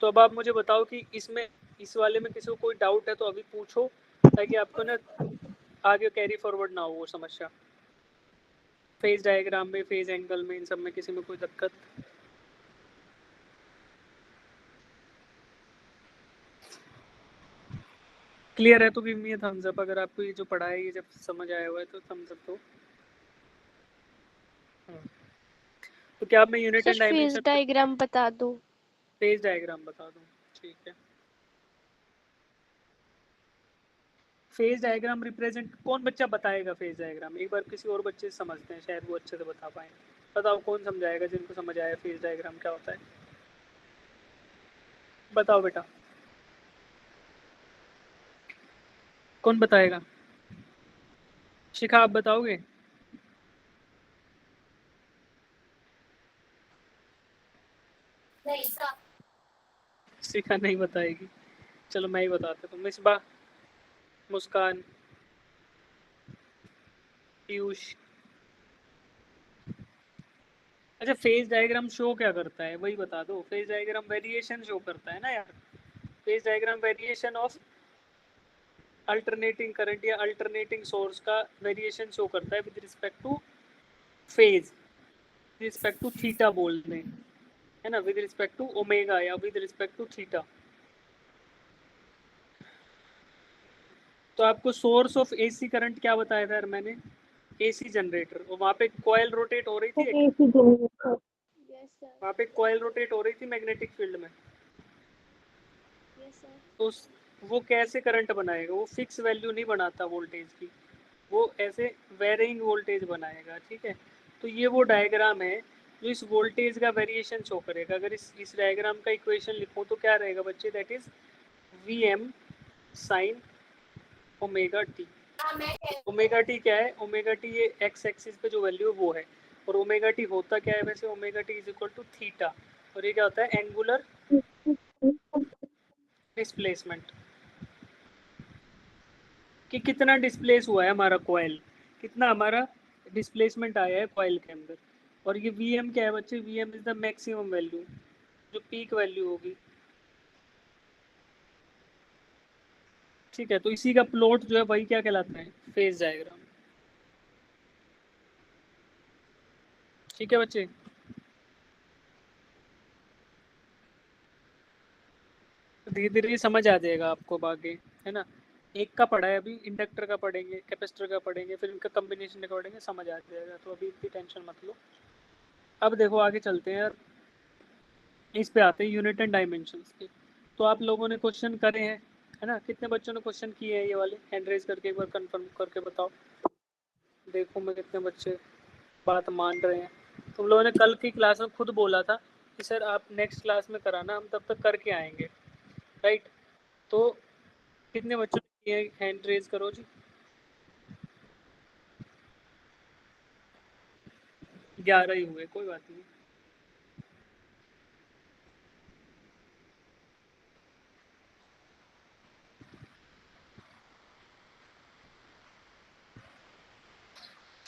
तो अब आप मुझे बताओ कि इसमें इस वाले में किसी को कोई डाउट है तो अभी पूछो, ताकि आपको ना आगे कैरी फॉरवर्ड ना हो वो समस्या। फेज डायग्राम में, फेज एंगल में, इन सब में किसी में कोई दिक्कत? क्लियर है तो गिव मी थम्स अप। अगर आपको ये जो पढ़ा है ये जब समझ आया हुआ है तो थम्स अप दो। तो क्या मैं unit sir and phase dimension diagram बता दो। फेज डायग्राम बता दूं? ठीक है, फेज डायग्राम रिप्रेजेंट कौन बच्चा बताएगा फेज डायग्राम? एक बार किसी और बच्चे से समझते हैं, शायद वो अच्छे से बता पाए। बताओ कौन समझाएगा जिनको समझ आया फेज डायग्राम क्या होता है? बताओ बेटा, कौन बताएगा? शिखा आप बताओगे? शिखा नहीं बताएगी, चलो मैं ही बताता हूँ। मिसबा, मुस्कान, पीयूष। अच्छा, फेज डायग्राम शो क्या करता है वही बता दो। फेज डायग्राम वेरिएशन शो करता है ना यार। Phase diagram variation of alternating current या अल्टरनेटिंग सोर्स का वेरिएशन शो करता है with respect to phase, respect to theta बोल दें, है ना, विद रिस्पेक्ट टू ओमेगा या विद रिस्पेक्ट टू थीटा। तो आपको सोर्स ऑफ एसी करंट क्या बताया था यार मैंने? एसी जनरेटर, और वहाँ पे कॉइल रोटेट हो रही थी एक, एसी जनरेटर। Yes sir. वहाँ पे कॉइल रोटेट हो रही थी मैग्नेटिक फील्ड में। Yes sir. तो वो कैसे करंट बनाएगा? वो फिक्स वैल्यू नहीं बनाता वोल्टेज की, वो ऐसे वेरिंग वोल्टेज बनाएगा। ठीक है, तो ये वो डायग्राम है जो इस वोल्टेज का वेरिएशन शो करेगा। अगर इस डायग्राम का इक्वेशन लिखूं तो क्या रहेगा बच्चे? That is V M sine omega T. Omega T क्या है? ओमेगा टी ये एक्स एक्सिस पे जो वैल्यू है वो है, और ओमेगा टी होता क्या है वैसे? Omega T is equal to theta, और ये क्या होता है? एंगुलर डिस्प्लेसमेंट, कि कितना डिस्प्लेस हुआ है हमारा कॉइल, कितना हमारा डिस्प्लेसमेंट आया है कॉइल के अंदर। और ये वी एम क्या है बच्चे? V M is the maximum value, जो पीक वैल्यू होगी। ठीक है, तो इसी का प्लॉट जो है वही क्या कहलाता है? Phase diagram. ठीक है बच्चे, धीरे धीरे समझ आ जाएगा आपको आगे, है ना। एक का पढ़ा है अभी, इंडक्टर का पढ़ेंगे, कैपेसिटर का पढ़ेंगे, फिर इनका कम्बिनेशन पढ़ेंगे, समझ आ जाएगा। तो अभी इतनी टेंशन मत लो। अब देखो आगे चलते हैं यार, इस पे आते हैं यूनिट एंड डायमेंशंस के। तो आप लोगों ने क्वेश्चन करे हैं, है ना? कितने बच्चों ने क्वेश्चन किए हैं ये वाले? हैंड रेज करके एक बार कंफर्म करके बताओ, देखो मैं कितने बच्चे बात मान रहे हैं। तुम लोगों ने कल की क्लास में खुद बोला था कि सर आप नेक्स्ट क्लास में कराना, हम तब तक करके आएंगे, राइट? तो कितने बच्चों ने किए? हैंड रेज करो जी। 11 ही हुए, कोई बात नहीं।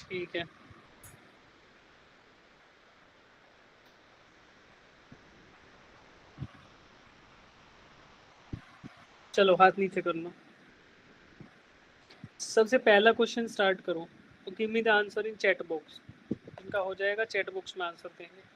ठीक है, चलो हाथ नीचे कर लो। सबसे पहला क्वेश्चन स्टार्ट करो। तो give me the answer in chat box. इनका हो जाएगा, चैट बॉक्स में आंसर देंगे।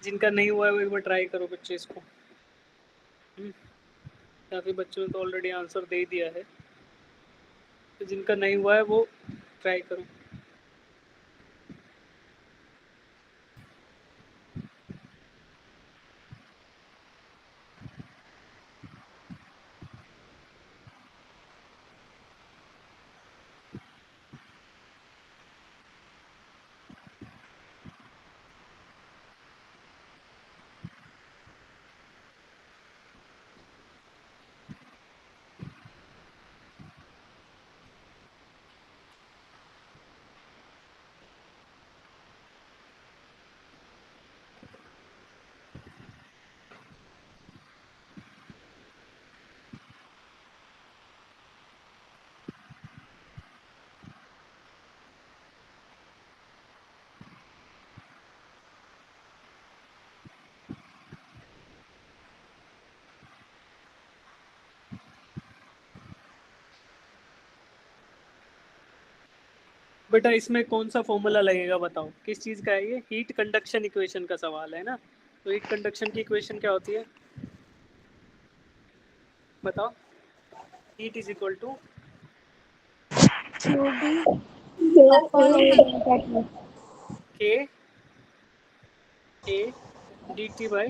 जिनका नहीं हुआ है वो एक बार ट्राई करो बच्चे इसको। काफ़ी बच्चों ने तो ऑलरेडी आंसर दे ही दिया है, तो जिनका नहीं हुआ है वो ट्राई करो। बेटा इसमें कौन सा फॉर्मूला लगेगा बताओ, किस चीज़ का है ये? हीट कंडक्शन इक्वेशन का सवाल है ना। तो हीट कंडक्शन की इक्वेशन क्या होती है बताओ? हीट इज इक्वल टू के A d T by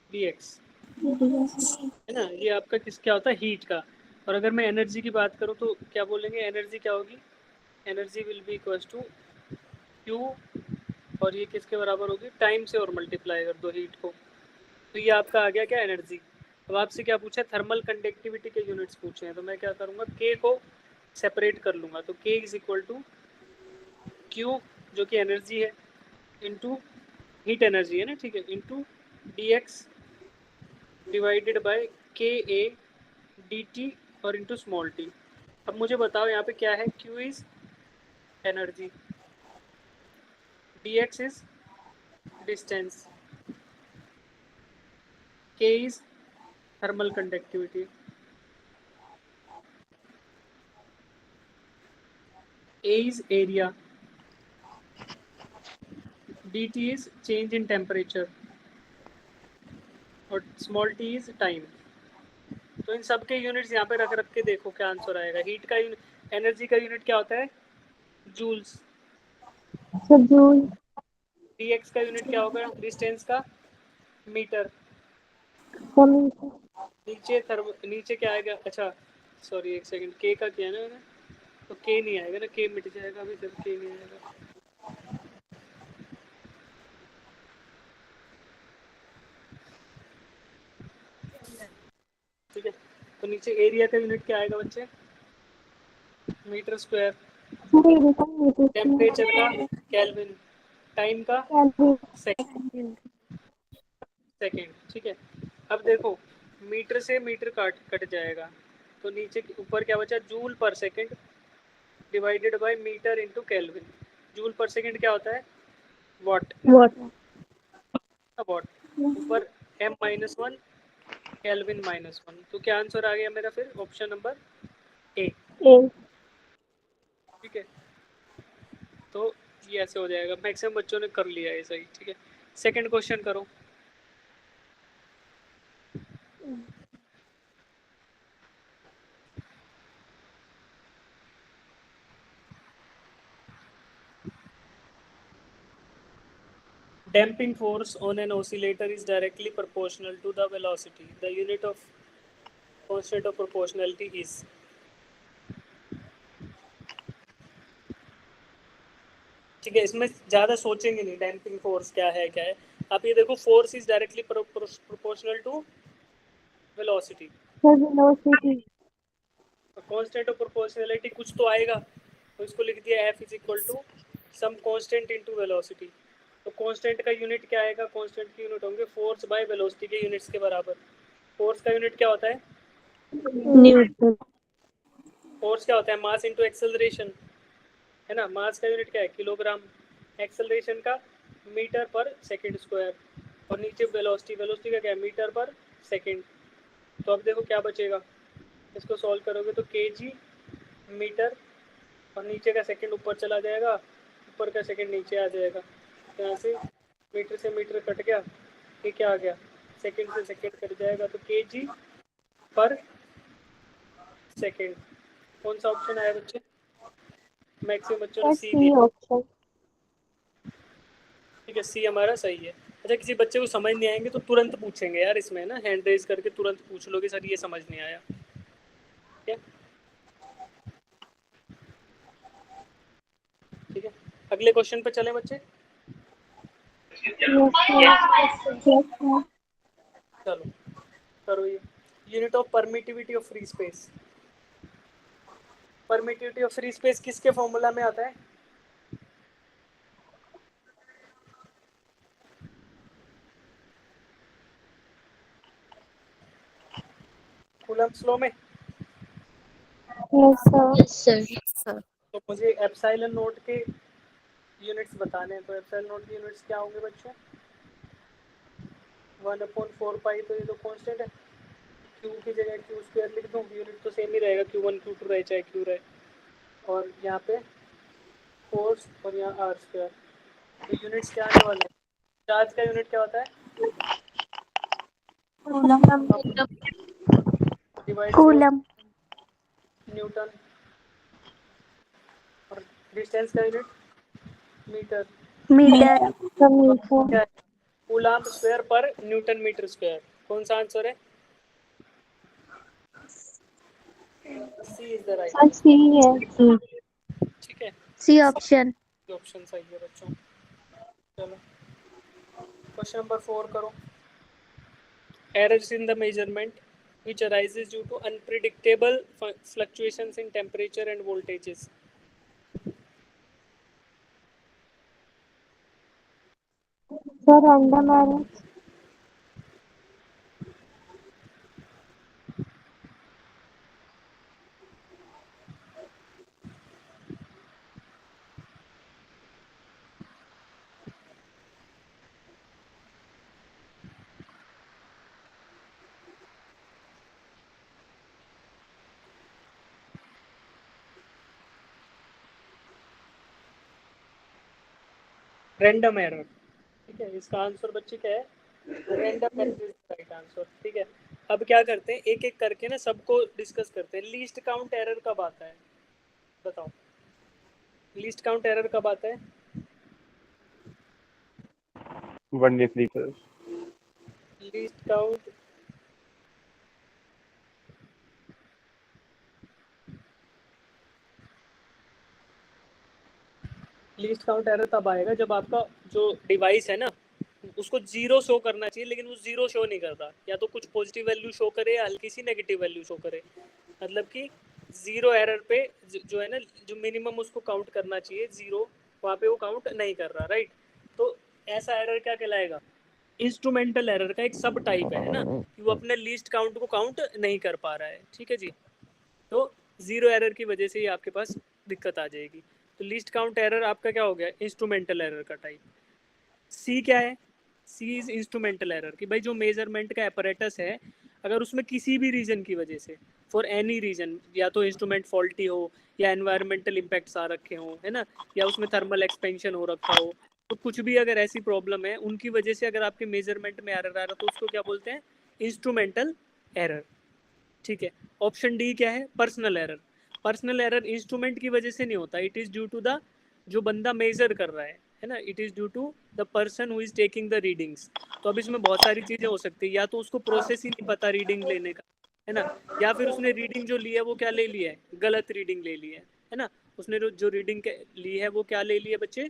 D x, है ना। ये आपका क्या होता है? हीट का। और अगर मैं एनर्जी की बात करूँ तो क्या बोलेंगे? एनर्जी क्या होगी? Energy will be equal to Q, और ये किसके बराबर होगी? टाइम से और मल्टीप्लाई कर दो हीट को। तो ये आपका आ गया क्या? एनर्जी। अब आपसे क्या पूछा है? थर्मल कंडक्टिविटी के यूनिट्स पूछे हैं, तो मैं क्या करूँगा? के को सेपरेट कर लूँगा। तो के इज इक्वल टू क्यू जो कि एनर्जी है, इंटू हीट एनर्जी है ना, ठीक है, into d x divided by K A d T और इंटू स्मॉल टी। अब मुझे बताओ यहाँ पे क्या है? Q is energy, d x is distance, K is thermal conductivity, A is area, d T is change in temperature और small t is time. तो इन सब के यूनिट्स यहाँ पे रख रख के देखो क्या आंसर आएगा। हीट का यूनिट, एनर्जी का यूनिट क्या होता है? जूल्स। डी एक्स का यूनिट क्या होगा? डिस्टेंस का मीटर। नीचे क्या आएगा? अच्छा सॉरी एक सेकंड, के का किया ना मैंने, तो के नहीं आएगा ना, के मिट जाएगा अभी, सिर्फ के नहीं आएगा। ठीक है, तो नीचे एरिया का यूनिट क्या आएगा बच्चे? Metre square. टेम्परेचर का केल्विन, टाइम का सेकंड। ठीक है। अब देखो मीटर से मीटर कट जाएगा, तो नीचे ऊपर क्या बचा? Joule per second divided by metre into kelvin. Joule per second क्या होता है? वॉट। वॉट ऊपर m-1 केल्विन -1। तो क्या आंसर आ गया मेरा फिर? Option number A. ठीक है, तो ये ऐसे हो जाएगा। मैक्सिमम बच्चों ने कर लिया है सही। ठीक है, सेकंड क्वेश्चन करो। Damping force on an oscillator is directly proportional to the velocity. The unit of constant of proportionality is। ठीक है, इसमें ज़्यादा सोचेंगे नहीं डैम्पिंग फोर्स क्या है क्या है। आप ये देखो, force is directly proportional to velocity. Constant of proportionality कुछ तो आएगा, तो इसको लिख दिया F is equal to some constant into velocity. तो कांस्टेंट का यूनिट क्या आएगा? कांस्टेंट के यूनिट होंगे फोर्स बाय वेलोसिटी के यूनिट्स के बराबर। फोर्स का यूनिट क्या होता है? फोर्स क्या होता है? मास इनटू एक्सेलरेशन, है ना। मास का यूनिट क्या है? किलोग्राम। एक्सेलरेशन का मीटर पर सेकंड स्क्वायर, और नीचे वेलोसिटी, वेलोसिटी का क्या है? मीटर पर सेकंड। तो अब देखो क्या बचेगा, इसको सॉल्व करोगे तो केजी मीटर, और नीचे का सेकंड ऊपर चला जाएगा, ऊपर का सेकंड नीचे आ जाएगा। यहाँ से मीटर से मीटर कट गया, ये क्या आ गया, सेकंड से सेकंड कट जाएगा, तो केजी पर सेकंड। कौन सा ऑप्शन आया बच्चे? मैक्सिमम बच्चों ने सर सी सी दिया। ऑप्शन। ठीक है, सी हमारा सही है। अच्छा, किसी बच्चे को समझ नहीं आएंगे तो तुरंत पूछेंगे यार, इसमें ना हैंड रेज करके तुरंत पूछ लोगे सर ये समझ नहीं आया। ठीक है, ठीक है, अगले क्वेश्चन पे चले बच्चे। Yes sir. चलो करो ये। Unit of permittivity of free space. Permittivity of free space किसके फॉर्मूला में आता है? कूलम्ब्स लॉ में। Yes sir. Yes sir. तो मुझे एप्सिलॉन नोट के यूनिट्स बताने हैं, तो एप्सिलॉन नोट के यूनिट्स क्या होंगे बच्चों? 1/4 पाई, तो ये तो कांस्टेंट है, क्यू की जगह क्यू स्क्वायर लिख दूँ, यूनिट तो सेम ही रहेगा, Q1 Q2 रहे चाहे क्यू रहे, और यहाँ पे फोर्स और यहाँ आर स्क्वायर। तो यूनिट्स क्या आने वाले हैं? चार्ज का यूनिट क्या होता है? कूलम। Divide coulomb. न्यूटन, और डिस्टेंस का यूनिट मीटर। मीटर। क्या है? कूलम्ब स्क्वायर पर न्यूटन मीटर स्क्वायर। कौन सा आंसर है? सी इज द राइट सर सी है सी। आंसर। ठीक है, सी ऑप्शन। ऑप्शन सही है बच्चों। चलो क्वेश्चन नंबर 4 करो। Errors in the measurement which arises due to unpredictable fluctuations in temperature and voltages. Sir random error. Random error. ठीक है, इसका आंसर बच्चे क्या है? Random error is right answer. ठीक है, अब क्या करते हैं, एक एक करके ना सबको डिस्कस करते हैं। लीस्ट काउंट एरर कब आता है बताओ? लीस्ट काउंट एरर कब आता है? 1 day sleepers. Least count least count error तब आएगा जब आपका जो डिवाइस है ना उसको जीरो शो करना चाहिए लेकिन वो जीरो शो नहीं करता, या तो कुछ पॉजिटिव वैल्यू शो करे या हल्की सी नेगेटिव वैल्यू शो करे। मतलब कि जीरो एरर पे जो है ना, जो मिनिमम उसको काउंट करना चाहिए जीरो, वहाँ पे वो काउंट नहीं कर रहा, राइट? तो ऐसा एरर क्या कहलाएगा? इंस्ट्रूमेंटल एरर का एक सब टाइप है ना, कि वो अपने लीस्ट काउंट को काउंट नहीं कर पा रहा है। ठीक है जी, तो जीरो एरर की वजह से ही आपके पास दिक्कत आ जाएगी। तो लीस्ट काउंट एरर आपका क्या हो गया? इंस्ट्रूमेंटल एरर का टाइप। सी क्या है? सी इज इंस्ट्रूमेंटल एरर, कि भाई जो मेजरमेंट का apparatus है अगर उसमें किसी भी रीजन की वजह से, फॉर एनी रीजन, या तो इंस्ट्रूमेंट फॉल्टी हो या एनवायरमेंटल इम्पैक्ट्स आ रखे हों, है ना, या उसमें थर्मल एक्सपेंशन हो रखा हो, तो कुछ भी अगर ऐसी प्रॉब्लम है उनकी वजह से अगर आपके मेजरमेंट में एरर आ रहा तो उसको क्या बोलते हैं? Instrumental error. ठीक है, ऑप्शन डी क्या है? Personal error. Personal error instrument की वजह से नहीं होता, it is due to the जो बंदा मेजर कर रहा है ना, it is due to the person who is taking the readings. तो अब इसमें बहुत सारी चीजें हो सकती है, या तो उसको प्रोसेस ही नहीं पता रीडिंग लेने का, है ना, या फिर उसने रीडिंग जो ली है वो क्या ले ली है? गलत रीडिंग ले ली है ना। उसने जो रीडिंग ली है वो क्या ले ली है बच्चे?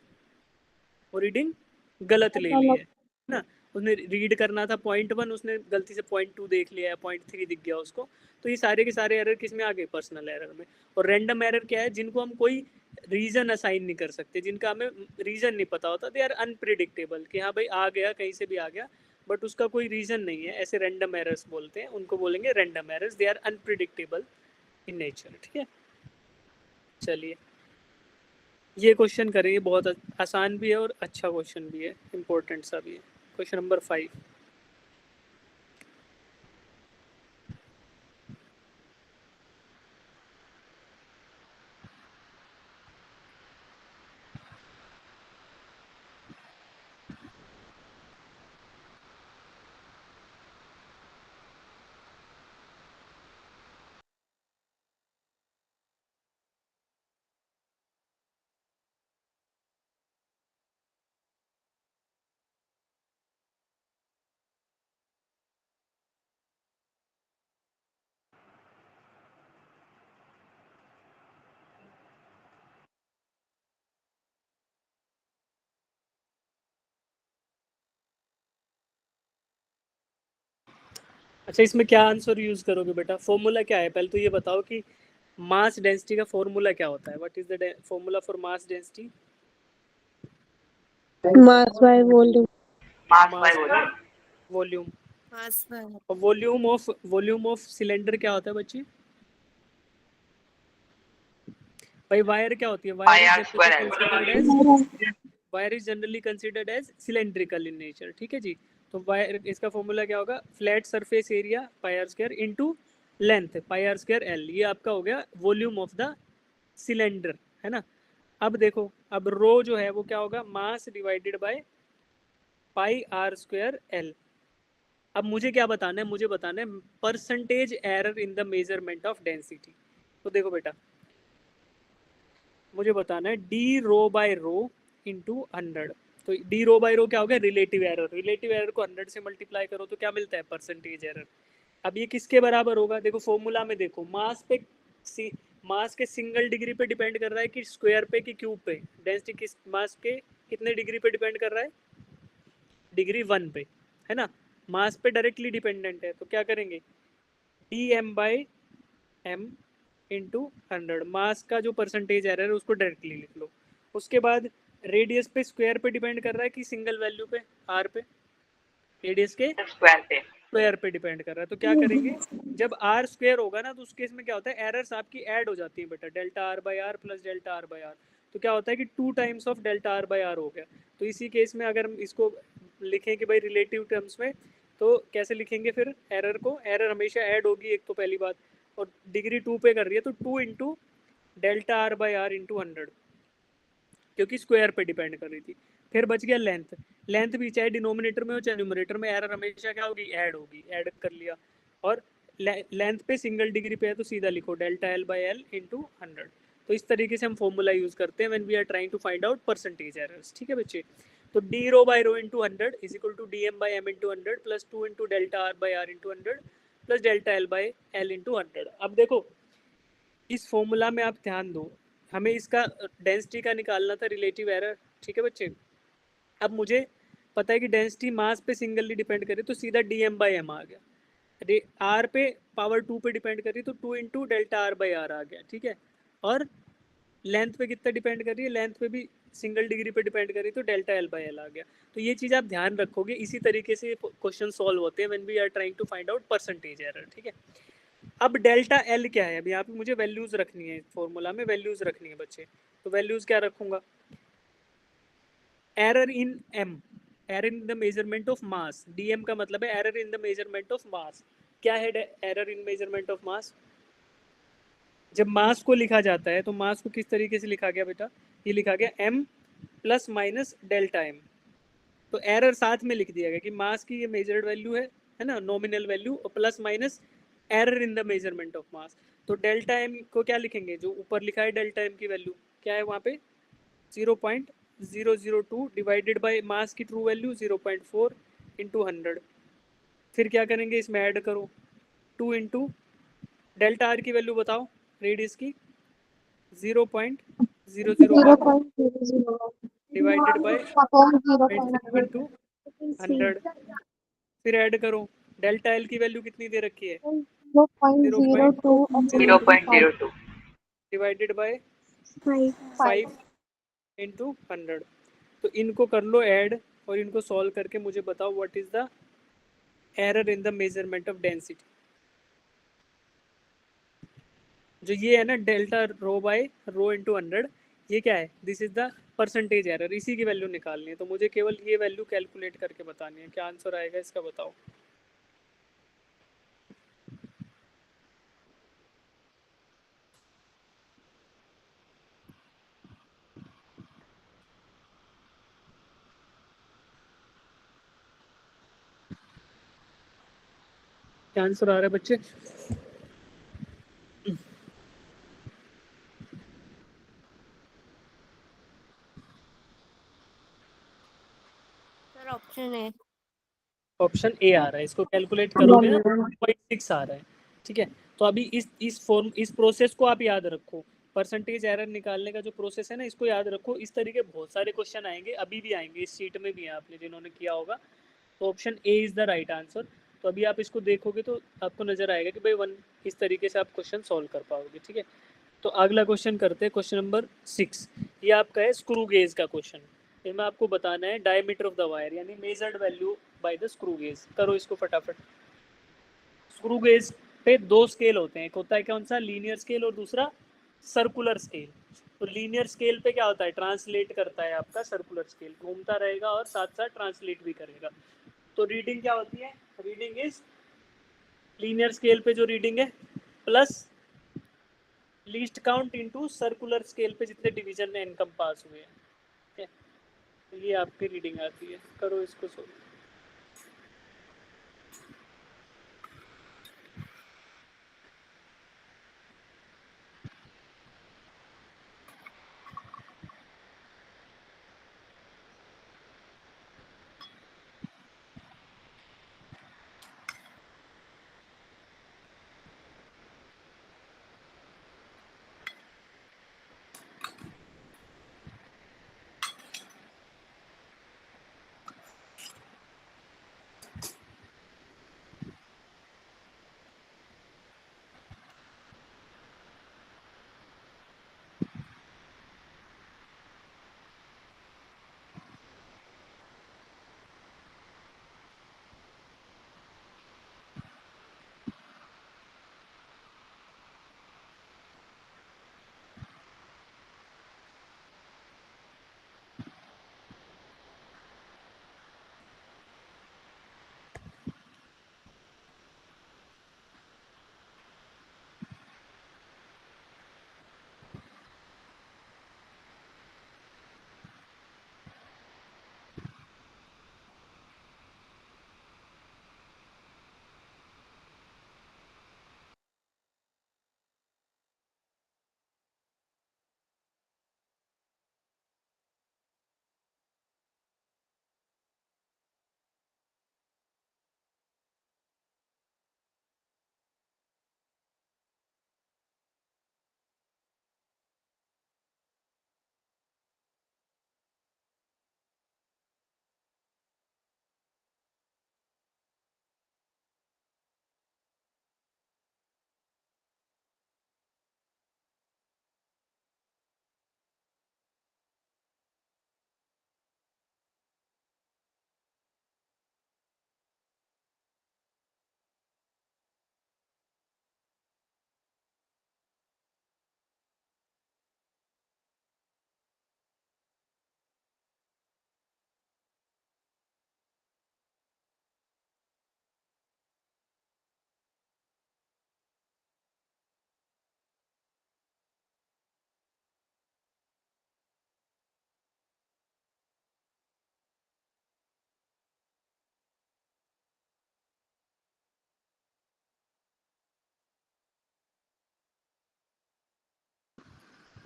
वो रीडिंग गलत ले ली है ना। उसने रीड करना था .1, उसने गलती से .2 देख लिया है, .3 दिख गया उसको। तो ये सारे के सारे एरर किस में आ गए? पर्सनल एरर में। और रैंडम एरर क्या है? जिनको हम कोई रीजन असाइन नहीं कर सकते, जिनका हमें रीजन नहीं पता होता, दे आर अनप्रिडिक्टेबल, कि हाँ भाई आ गया कहीं से भी आ गया बट उसका कोई रीजन नहीं है, ऐसे रैंडम एरर्स बोलते हैं, उनको बोलेंगे random errors, they are unpredictable in nature. ठीक है, चलिए ये क्वेश्चन करें, ये बहुत आसान भी है और अच्छा क्वेश्चन भी है, इंपॉर्टेंट सा भी है। Question number 5। अच्छा, इसमें क्या आंसर यूज करोगे बेटा? फॉर्मूला क्या है पहले तो ये बताओ कि मास डेंसिटी का फॉर्मूला क्या होता है? What is the formula for mass density? Mass by volume. Mass by volume. और वॉल्यूम ऑफ सिलेंडर क्या होता है बच्चे? भाई वायर क्या होती है? Wire is generally considered as cylindrical in nature, ठीक है जी। तो वायर, इसका फॉर्मूला क्या होगा? Flat surface area pi R square into length pi R square L. ये आपका हो गया वॉल्यूम ऑफ द सिलेंडर, है ना। अब देखो, अब रो जो है वो क्या होगा? Mass divided by pi R square L. अब मुझे क्या बताना है? मुझे बताना है percentage error in the measurement of density. तो देखो बेटा, मुझे बताना है D rho by rho into 100। तो डी रो बाय रो क्या हो गया? Relative error. रिलेटिव एरर को 100 से मल्टीप्लाई करो तो क्या मिलता है? Percentage error. अब ये किसके बराबर होगा? देखो फॉर्मूला में देखो, मास के सिंगल डिग्री पे डिपेंड कर रहा है कि स्क्वायर पे कि क्यूब पे? डेंसिटी किस मास के कितने डिग्री पे डिपेंड कर रहा है? डिग्री 1 पे, है ना। मास पे डायरेक्टली डिपेंडेंट है, तो क्या करेंगे? D M by M into 100। Mass का जो परसेंटेज एरर है उसको डायरेक्टली लिख लो। उसके बाद रेडियस पे स्क्वायर पे डिपेंड कर रहा है कि सिंगल वैल्यू पे? आर पे, रेडियस के स्क्वायर पे डिपेंड कर रहा है। तो क्या करेंगे? जब आर स्क्वायर होगा ना तो उस केस में क्या होता है? एरर्स आपकी ऐड हो जाती है बेटा। Delta are by R plus delta are by R, तो क्या होता है कि 2 times of delta are by R हो गया। तो इसी केस में अगर हम इसको लिखें कि भाई रिलेटिव टर्म्स में, तो कैसे लिखेंगे फिर एरर को? एरर हमेशा ऐड होगी, एक तो पहली बात, और डिग्री 2 पे कर रही है तो 2 into delta are by R into 100, क्योंकि स्क्वायर पे डिपेंड कर रही थी। फिर बच गया लेंथ। लेंथ भी चाहे डिनोमिनेटर में हो चाहे न्यूमरेटर में, एरर हमेशा क्या होगी? ऐड होगी। ऐड कर लिया, और लेंथ पे सिंगल डिग्री पे है तो सीधा लिखो delta L by L into 100। तो इस तरीके से हम फॉर्मूला यूज करते हैं when we are trying to find out percentage errors, ठीक है बच्चे। तो D rho by rho into 100 is equal to D M by M into 100 plus 2 into delta are by R into 100 plus delta L by L into 100। अब देखो इस formula में आप ध्यान दो, हमें इसका डेंसिटी का निकालना था, रिलेटिव एरर, ठीक है बच्चे। अब मुझे पता है कि डेंसिटी मास पे सिंगली डिपेंड करे तो सीधा डी एम बाई एम आ गया। आर पे पावर 2 पे डिपेंड करी तो 2 into delta are by r आ गया, ठीक है। और लेंथ पे कितना डिपेंड कर रही है? लेंथ पे भी सिंगल डिग्री पे डिपेंड करी तो डेल्टा एल बाई एल आ गया। तो ये चीज़ आप ध्यान रखोगे। इसी तरीके से क्वेश्चन सॉल्व होते हैं when we are trying to find out percentage error, ठीक है। अब डेल्टा एल क्या है? अब यहाँ पे मुझे वैल्यूज रखनी है, फॉर्मूला में वैल्यूज रखनी है बच्चे। तो वैल्यूज क्या रखूंगा? Error in M, error in the measurement of mass. DM का मतलब है error in the measurement of mass. क्या है error in measurement of mass? जब मास को लिखा जाता है तो मास को किस तरीके से लिखा गया बेटा? ये लिखा गया M plus minus delta M. तो एरर साथ में लिख दिया गया कि मास की ये मेजर्ड वैल्यू है ना, नॉमिनल वैल्यू, और plus minus error in the measurement of मास। तो डेल्टा एम को क्या लिखेंगे? जो ऊपर लिखा है डेल्टा एम की वैल्यू क्या है वहाँ पे? 0.002 डिवाइडेड बाय मास की ट्रू वैल्यू 0.4 इंटू 100। फिर क्या करेंगे? इसमें ऐड करो 2 इंटू डेल्टा आर की वैल्यू बताओ रेडियस की 0.001 डिवाइडेड बाय 0.5 इंटू 100। फिर ऐड करो डेल्टा एल की वैल्यू कितनी दे रखी है? 0.02 डिवाइडेड बाय 5 इंटू 100। तो इनको कर लो ऐड, और इनको सॉल्व करके मुझे बताओ what is the error in the measurement of density. जो ये है ना delta rho by rho into 100, ये क्या है? This is the percentage error. इसी की वैल्यू निकालनी है, तो मुझे केवल ये वैल्यू कैलकुलेट करके बतानी है। क्या आंसर आएगा इसका बताओ? क्या आंसर आ रहा है बच्चे? सर ऑप्शन है। ऑप्शन ए आ रहा है। इसको कैलकुलेट करोगे ना 0.6 आ रहा है, ठीक है। तो अभी इस प्रोसेस को आप याद रखो। परसेंटेज एरर निकालने का जो प्रोसेस है ना, इसको याद रखो। इस तरीके बहुत सारे क्वेश्चन आएंगे, अभी भी आएंगे, इस शीट में भी है आपने जिन्होंने किया होगा। तो option A is the right answer. तो अभी आप इसको देखोगे तो आपको नजर आएगा कि भाई वन इस तरीके से आप क्वेश्चन सॉल्व कर पाओगे, ठीक है। तो अगला क्वेश्चन करते हैं, क्वेश्चन नंबर 6। ये आपका है स्क्रू गेज का क्वेश्चन। इसमें आपको बताना है डायमीटर ऑफ द वायर यानी measured value by the screw gauge. करो इसको फटाफट। स्क्रू गेज पे दो स्केल होते हैं, एक होता है कौन सा, लीनियर स्केल, और दूसरा सर्कुलर स्केल। तो लीनियर स्केल पे क्या होता है, ट्रांसलेट करता है आपका सर्कुलर स्केल, घूमता रहेगा और साथ साथ ट्रांसलेट भी करेगा। तो रीडिंग क्या होती है, रीडिंग इज लीनियर स्केल पे जो रीडिंग है plus least count into circular scale पे जितने डिवीजन में इनकम पास हुए हैं, ठीक है। तो ये आपकी रीडिंग आती है। करो इसको solve.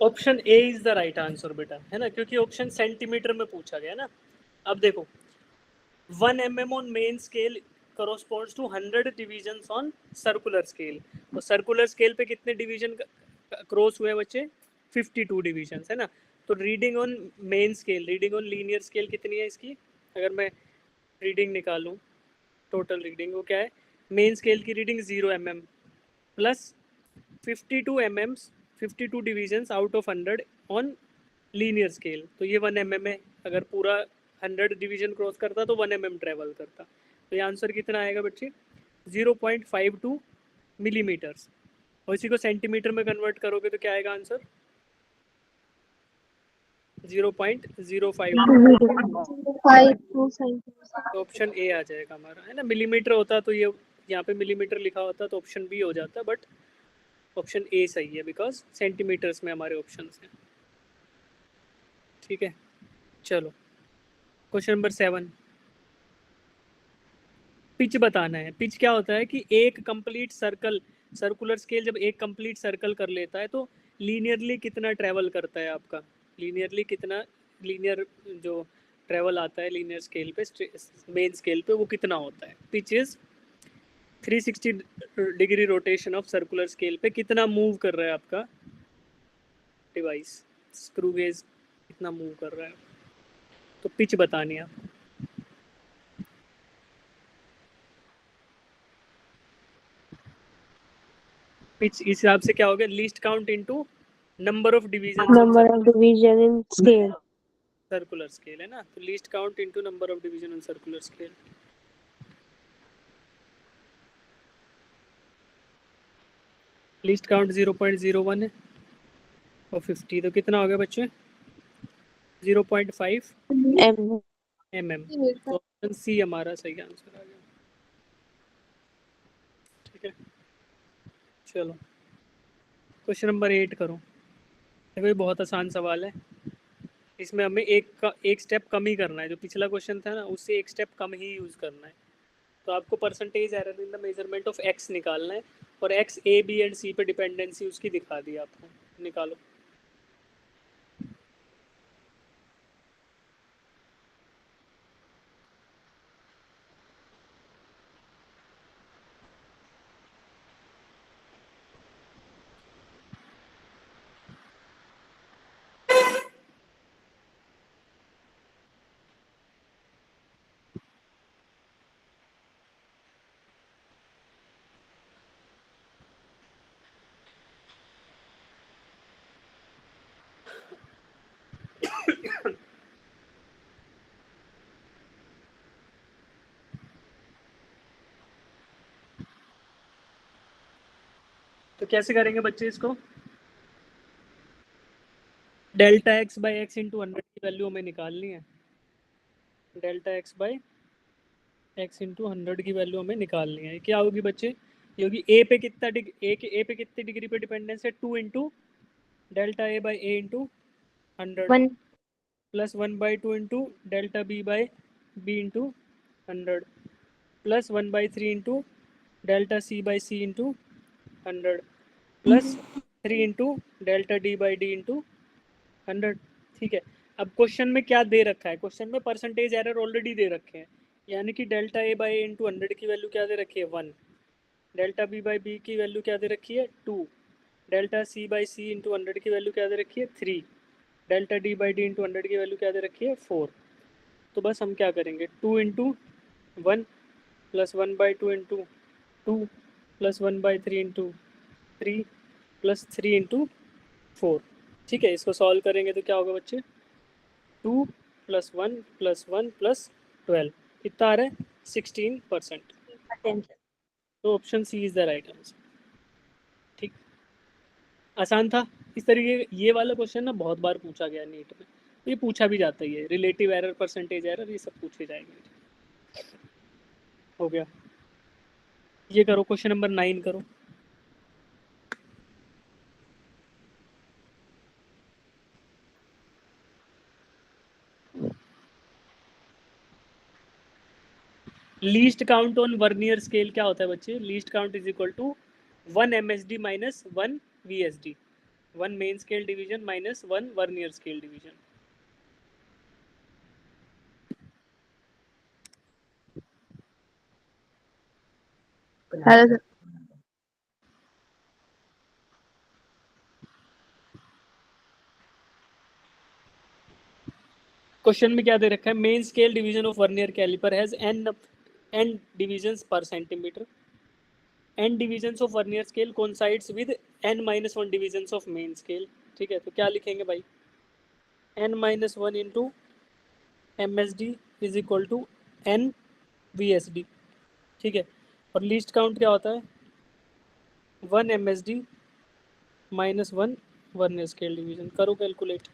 Option A is the right answer बेटा, है ना, क्योंकि ऑप्शन सेंटीमीटर में पूछा गया ना। अब देखो 1 mm on main scale corresponds to 100 divisions on circular scale। तो सर्कुलर स्केल पे कितने डिवीजन क्रॉस हुए बच्चे, 52 डिविजन्स, है ना। तो reading on main scale, reading on linear scale कितनी है इसकी, अगर मैं रीडिंग निकालूं टोटल रीडिंग, वो क्या है, मेन स्केल की reading 0 mm plus 52 mm 52 divisions out of 100 on linear scale. तो ये 1 mm है, अगर पूरा 100 डिवीजन क्रॉस करता तो 1 mm ट्रेवल करता। तो ये आंसर कितना आएगा बच्चे, 0.52 मिलीमीटर्स। और इसी को सेंटीमीटर में कन्वर्ट करोगे तो क्या आएगा आंसर, 0.052। 5 सेंटीमीटर। तो ऑप्शन ए आ जाएगा हमारा, है ना। मिलीमीटर होता तो ये यहाँ पे मिलीमीटर लिखा होता तो ऑप्शन बी हो जाता, बट ऑप्शन ए सही है बिकॉज सेंटीमीटर्स में हमारे ऑप्शंस हैं, ठीक है। चलो क्वेश्चन नंबर 7, पिच बताना है। पिच क्या होता है कि एक कंप्लीट सर्कल, सर्कुलर स्केल जब एक कंप्लीट सर्कल कर लेता है तो लीनियरली कितना ट्रैवल करता है आपका, लीनियरली कितना, लीनियर जो ट्रैवल आता है लीनियर स्केल पे, मेन स्केल पे, वो कितना होता है। Pitch is 360 degree rotation of circular scale पे कितना मूव कर रहा है आपका डिवाइस, स्क्रू गेज कितना मूव कर रहा है। तो पिच बतानी है आपको। इस हिसाब से क्या हो गया, least count into number of division Number of division in scale. Circular scale है ना, तो least count into number of division on circular scale. Least count 0.01 है और 50, तो कितना हो गया बच्चे 0.5 M. mm। तो ऑप्शन सी हमारा सही आंसर आ गया। ठीक है, चलो क्वेश्चन नंबर 8 करो। देखो ये बहुत आसान सवाल है, इसमें हमें एक स्टेप कम ही करना है, जो पिछला क्वेश्चन था ना उससे एक स्टेप कम ही यूज़ करना है। तो आपको percentage error in the measurement of x निकालना है, और एक्स ए बी एंड सी पे डिपेंडेंसी उसकी दिखा दी आपको, निकालो। तो कैसे करेंगे बच्चे इसको, delta x by x into 100 की वैल्यू हमें निकालनी है। Delta x by x into 100 की वैल्यू हमें निकालनी है। क्या होगी बच्चे, ये होगी ए पे कितना ए पे कितनी डिग्री पे डिपेंडेंस है, 2 into delta A by A into 100 1. Plus 1/2 into delta B by B into 100 plus 1/3 into delta C by C into 100 plus 3 into delta D by D into 100। ठीक है, अब क्वेश्चन में क्या दे रखा है, क्वेश्चन में परसेंटेज एरर ऑलरेडी दे रखे हैं, यानी कि delta A by A into 100 की वैल्यू क्या दे रखी है 1, डेल्टा बी बाई बी की वैल्यू क्या दे रखी है 2, delta C by C into 100 की वैल्यू क्या दे रखी है 3, delta D by D into 100 की वैल्यू क्या दे रखी है 4। तो बस हम क्या करेंगे 2 into 1 plus 1/2 into 2 plus 1/3 into 3 plus 3 into 4। ठीक है, इसको सॉल्व करेंगे तो क्या होगा बच्चे 2 प्लस 1 प्लस 1 प्लस 12 कितना आ रहा है 16%। तो option C is the right answer. ठीक, आसान था। इस तरीके ये वाला क्वेश्चन ना बहुत बार पूछा गया नीट में, तो ये पूछा भी जाता ही है, रिलेटिव एरर परसेंटेज एरर ये सब पूछे जाएंगे। हो गया, ये करो क्वेश्चन नंबर 9 करो। Least count on vernier scale क्या होता है बच्चे, least count is equal to 1 MSD minus 1 VSD, 1 main scale division minus 1 vernier scale division. Question में क्या दे रखा है, main scale division of vernier calliper has n divisions per centimetre, n divisions of vernier scale coincides with n-1 divisions of main scale. ठीक है, तो क्या लिखेंगे भाई n-1 into MSD is equal to n VSD। ठीक है, और least count क्या होता है 1 MSD minus 1 vernier scale division. करो कैलकुलेट,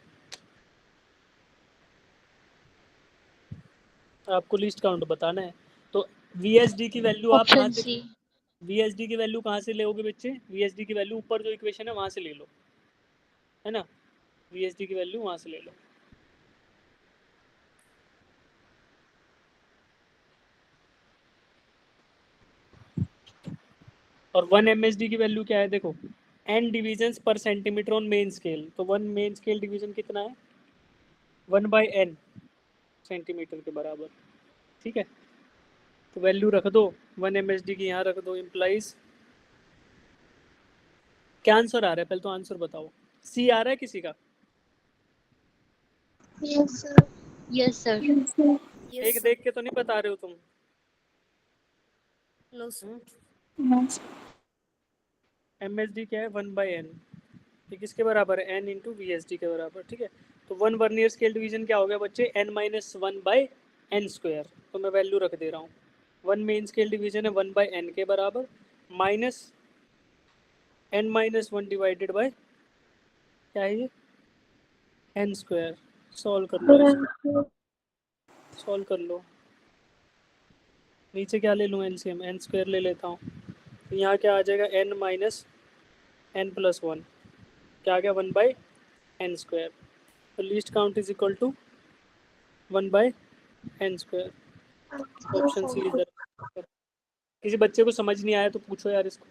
आपको लीस्ट काउंट बताना है। तो VSD की वैल्यू आप कहाँ ऑप्शन से, सी। VSD की वैल्यू कहाँ से लोगे बच्चे, VSD की वैल्यू ऊपर जो इक्वेशन है वहाँ से ले लो, है ना, VSD की वैल्यू वहाँ से ले लो। और 1 MSD की वैल्यू क्या है देखो, n divisions per centimetre on main scale, तो 1 मेन स्केल डिवीजन कितना है 1/n सेंटीमीटर के बराबर। ठीक है, तो वैल्यू रख दो 1 MSD की यहाँ रख दो, इम्प्लाइज क्या आंसर आ रहा है, पहले तो आंसर बताओ, सी आ रहा है किसी का, यस सर। Yes sir. एक देख के तो नहीं बता रहे हो तुम। नो हम्म? MSD क्या है 1/n, ये किसके बराबर है, n इंटू VSD के बराबर, ठीक है। तो 1 वर्नियर स्केल डिवीजन क्या हो गया बच्चे, n-1/n², तो मैं वैल्यू रख दे रहा हूँ। 1 मेन स्केल डिवीजन है 1/n के बराबर, माइनस n-1 डिवाइडेड बाय क्या है ये, n²। सॉल्व कर लो इसको, सॉल्व कर लो। नीचे क्या ले लूँ एलसीएम, n² ले लेता हूँ, तो यहाँ क्या आ जाएगा n-n+1, क्या आ गया 1/n²। तो least count is equal to 1/n²। Option C is the. किसी बच्चे को समझ नहीं आया तो पूछो यार इसको।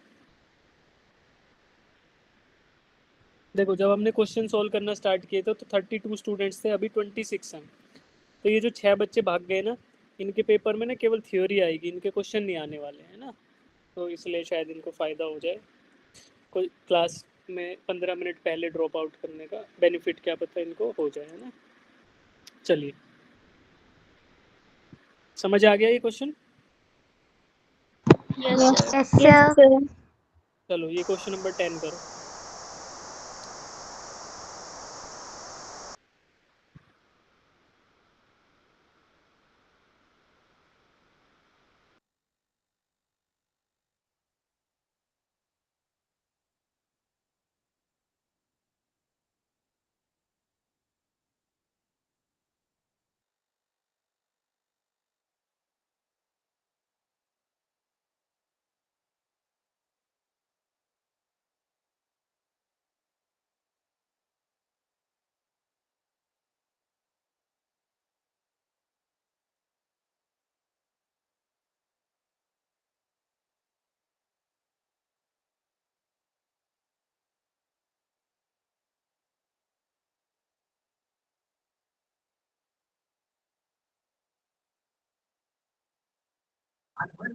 देखो जब हमने क्वेश्चन सॉल्व करना स्टार्ट किए थे तो 32 स्टूडेंट्स थे, अभी 26 हैं। तो ये जो 6 बच्चे भाग गए ना, इनके पेपर में ना केवल थ्योरी आएगी, इनके क्वेश्चन नहीं आने वाले हैं ना, तो इसलिए शायद इनको फ़ायदा हो जाए कोई क्लास में 15 मिनट पहले ड्रॉप आउट करने का बेनिफिट, क्या पता इनको हो जाए, है ना। चलिए, समझ आ गया ये question. Yes sir. Yes, sir. चलो ये क्वेश्चन नंबर 10 करो।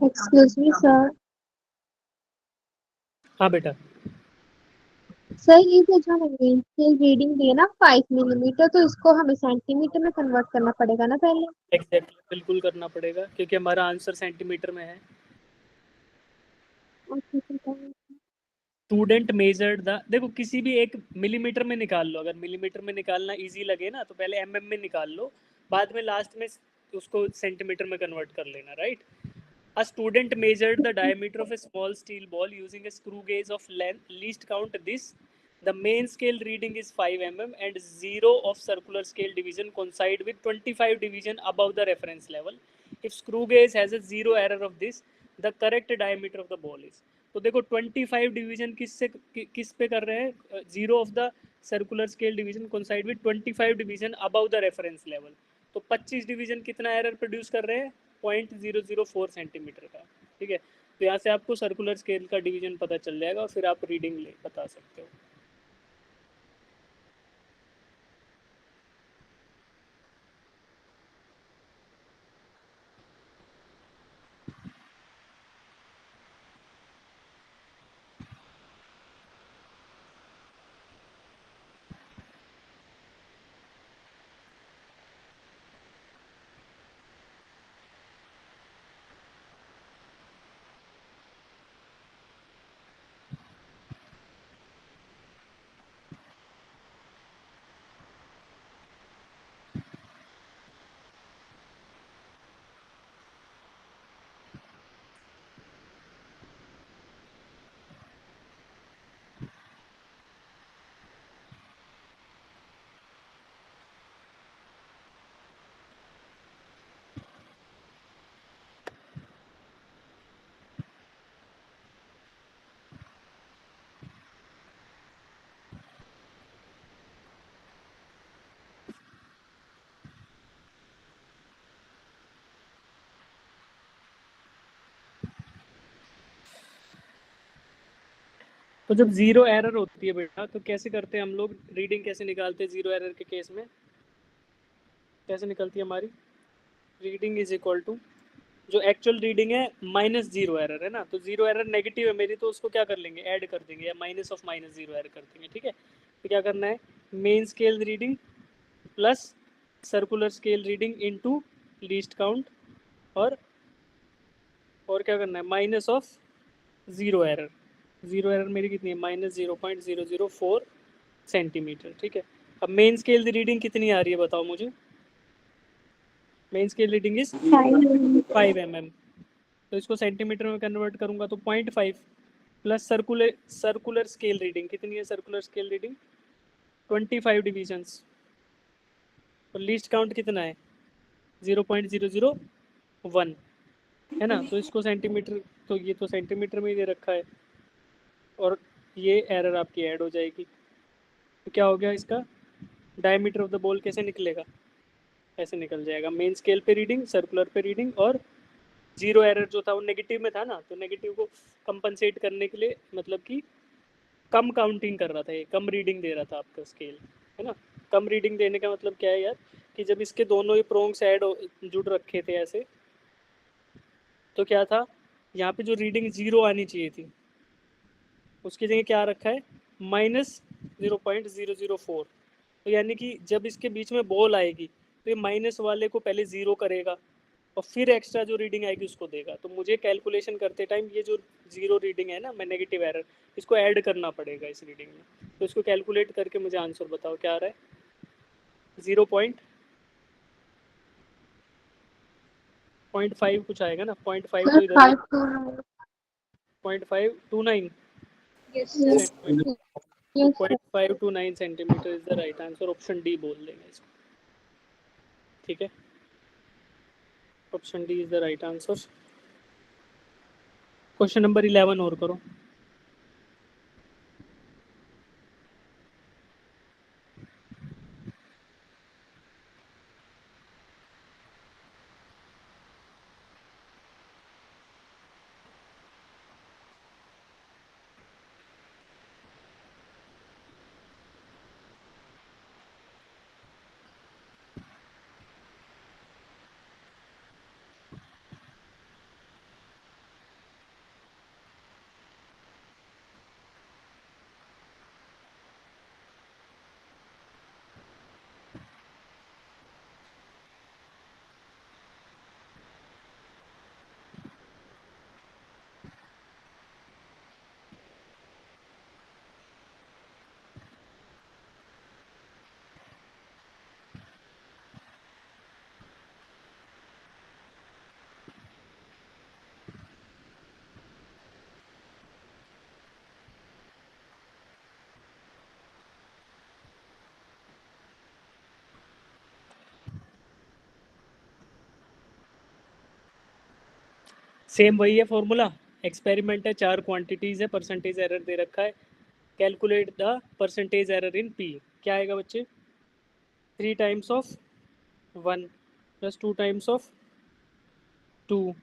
Excuse me, sir. हाँ बेटा। सर ये जो मेन स्केल रीडिंग दी है ना 5 मिलीमीटर, तो इसको हमें सेंटीमीटर में कन्वर्ट करना पड़ेगा ना पहले। एग्जैक्टली, बिल्कुल करना पड़ेगा क्योंकि हमारा आंसर सेंटीमीटर में है। स्टूडेंट मेजर्ड द, देखो किसी भी एक मिलीमीटर में निकाल लो, अगर मिलीमीटर में निकालना इजी लगे ना तो पहले mm में निकाल लो, बाद में लास्ट में उसको सेंटीमीटर में कन्वर्ट कर लेना, right. A student measured the diameter of a small steel ball using a screw gauge of length. Least count this. The main scale reading is 5 mm and 0 of circular scale division coincide with 25 division above the reference level. If screw gauge has a 0 error of this, the correct diameter of the ball is. तो देखो 25 division किस पे कर रहे हैं, 0 of the circular scale division coincide with 25 division above the reference level. तो 25 division कितना error produce कर रहे हैं, 0.004 सेंटीमीटर का, ठीक है। तो यहाँ से आपको सर्कुलर स्केल का डिवीजन पता चल जाएगा और फिर आप रीडिंग ले बता सकते हो। तो जब जीरो एरर होती है बेटा तो कैसे करते हैं हम लोग, रीडिंग कैसे निकालते हैं जीरो एरर के केस में, कैसे निकलती है हमारी रीडिंग इज इक्वल टू, जो एक्चुअल रीडिंग है माइनस जीरो एरर है ना, तो जीरो एरर नेगेटिव है मेरी, तो उसको क्या कर लेंगे, ऐड कर देंगे, या minus of minus zero error कर देंगे, ठीक है। तो क्या करना है, main scale reading plus circular scale reading into least count, और क्या करना है, minus of zero error, zero error मेरी कितनी है, -0.004 सेंटीमीटर। ठीक है, अब मेन स्केल रीडिंग कितनी आ रही है बताओ मुझे। Main scale reading is 5 mm, तो इसको सेंटीमीटर में कन्वर्ट करूंगा तो 0.5 प्लस सर्कुलर स्केल रीडिंग कितनी है, सर्कुलर स्केल रीडिंग 25 डिविजन्स, और लीस्ट काउंट कितना है 0.001 है ना, तो इसको सेंटीमीटर, तो ये तो सेंटीमीटर में ही दे रखा है, और ये एरर आपकी ऐड हो जाएगी। तो क्या हो गया इसका डायमीटर ऑफ द बॉल कैसे निकलेगा, ऐसे निकल जाएगा, मेन स्केल पे रीडिंग, सर्कुलर पे रीडिंग, और जीरो एरर जो था वो नेगेटिव में था ना, तो नेगेटिव को कंपनसेट करने के लिए, मतलब कि कम काउंटिंग कर रहा था ये, कम रीडिंग दे रहा था आपका स्केल, है ना। कम रीडिंग देने का मतलब क्या है यार, कि जब इसके दोनों ही प्रोंग्स जुड़ रखे थे ऐसे, तो क्या था, यहाँ पे जो रीडिंग 0 आनी चाहिए थी उसकी जगह क्या रखा है -0.004, तो यानी कि जब इसके बीच में बॉल आएगी तो ये माइनस वाले को पहले 0 करेगा और फिर एक्स्ट्रा जो रीडिंग आएगी उसको देगा। तो मुझे कैलकुलेशन करते टाइम ये जो 0 रीडिंग है ना, मैं नेगेटिव एरर, इसको ऐड करना पड़ेगा इस रीडिंग में। तो इसको कैलकुलेट करके मुझे आंसर बताओ क्या आ रहा है, 0.5 कुछ आएगा ना, 0.5 तो इधर है, 0.529 Yes. 0.529 centimetre is the right answer, option D बोल देंगे इसको। ठीक है, option D is the right answer. Question number 11 और करो। सेम वही है फॉर्मूला, एक्सपेरिमेंट है, 4 क्वांटिटीज है, परसेंटेज एरर दे रखा है, calculate the percentage error in P. क्या आएगा बच्चे, 3 times of 1 plus 2 times of 2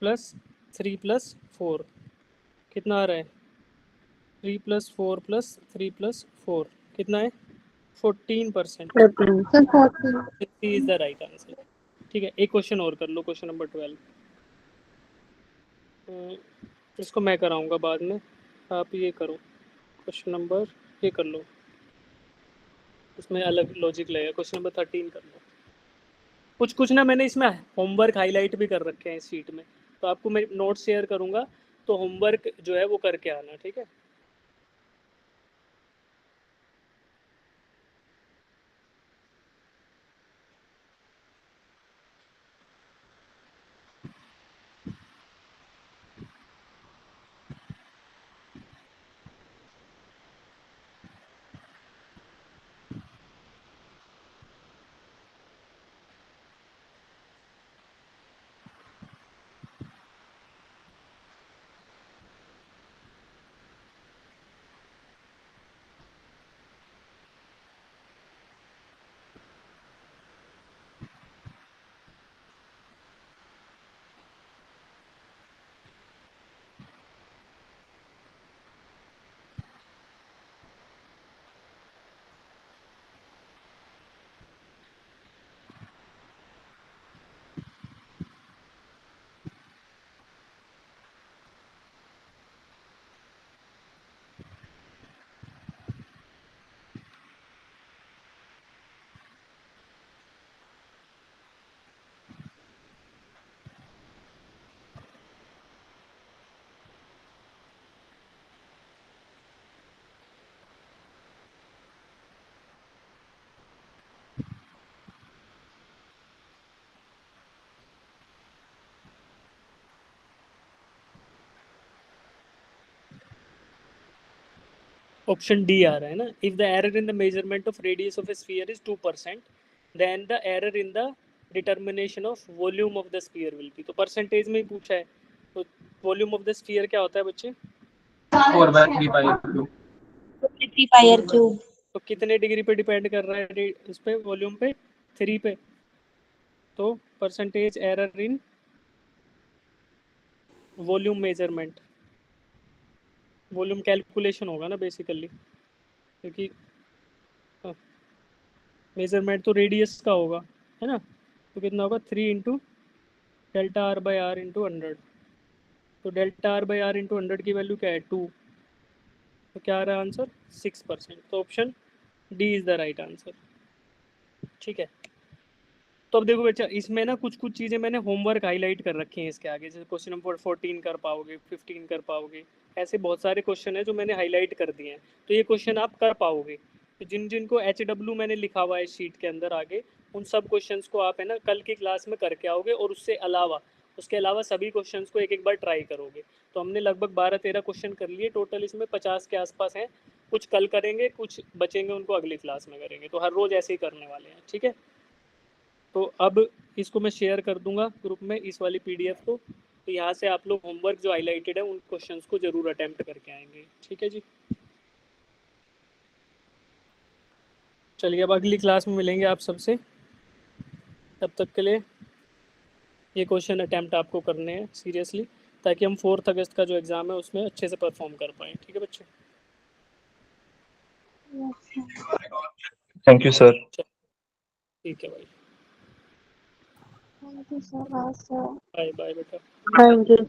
plus 3 plus 4, कितना आ रहा है 3 प्लस 4 प्लस 3 प्लस 4, कितना है 14%। Sir, 14. C is the right answer. ठीक है, एक क्वेश्चन और कर लो, क्वेश्चन नंबर 12। इसको मैं कराऊंगा बाद में, आप ये करो, क्वेश्चन नंबर ये कर लो, इसमें अलग लॉजिक लगेगा। क्वेश्चन नंबर 13 कर लो। कुछ कुछ ना मैंने इसमें होमवर्क हाईलाइट भी कर रखे हैं इस शीट में, तो आपको मैं नोट शेयर करूंगा, तो होमवर्क जो है वो करके आना, ठीक है। ऑप्शन डी आ रहा है ना, if the error in the measurement of radius of a sphere is 2%, then the error in the determination of volume of the sphere will be. तो परसेंटेज में ही पूछा है, तो वॉल्यूम ऑफ द स्फीयर क्या होता है बच्चे? 4/3 pi cube. 3 pi R cube. तो कितने डिग्री पे डिपेंड कर रहा है इस पे, वॉल्यूम पे? 3 पे। तो percentage error in volume measurement, volume calculation होगा ना बेसिकली, क्योंकि मेजरमेंट तो रेडियस का होगा, है ना। तो कितना होगा? 3 into delta are by R into 100। तो delta are by R into 100 की वैल्यू क्या है? 2। तो क्या आ रहा है आंसर? 6%। तो option D is the right answer. ठीक है, तो अब देखो बच्चा, इसमें ना कुछ कुछ चीज़ें मैंने होमवर्क हाईलाइट कर रखी हैं इसके आगे, जैसे क्वेश्चन नंबर 14 कर पाओगे, 15 कर पाओगे, ऐसे बहुत सारे क्वेश्चन हैं जो मैंने हाईलाइट कर दिए हैं। तो ये क्वेश्चन आप कर पाओगे। तो जिन जिनको HW मैंने लिखा हुआ है शीट के अंदर आगे, उन सब क्वेश्चंस को आप है ना कल की क्लास में करके आओगे, और उसके अलावा सभी क्वेश्चंस को एक एक बार ट्राई करोगे। तो हमने लगभग 12-13 क्वेश्चन कर लिए टोटल, इसमें 50 के आसपास हैं। कुछ कल करेंगे, कुछ बचेंगे, उनको अगली क्लास में करेंगे। तो हर रोज़ ऐसे ही करने वाले हैं, ठीक है। तो अब इसको मैं शेयर कर दूंगा ग्रुप में, इस वाली PDF को। तो यहाँ से आप लोग होमवर्क जो हाईलाइटेड है उन क्वेश्चंस को जरूर अटेम्प्ट करके आएंगे, ठीक है जी। चलिए, अब अगली क्लास में मिलेंगे आप सबसे। तब तक के लिए ये क्वेश्चन अटेम्प्ट आपको करने हैं सीरियसली, ताकि हम 4 अगस्त का जो एग्ज़ाम है उसमें अच्छे से परफॉर्म कर पाएँ, ठीक है बच्चे। Thank you sir. ठीक है भाई, thank you so much sir. Bye bye बेटा। Thank you.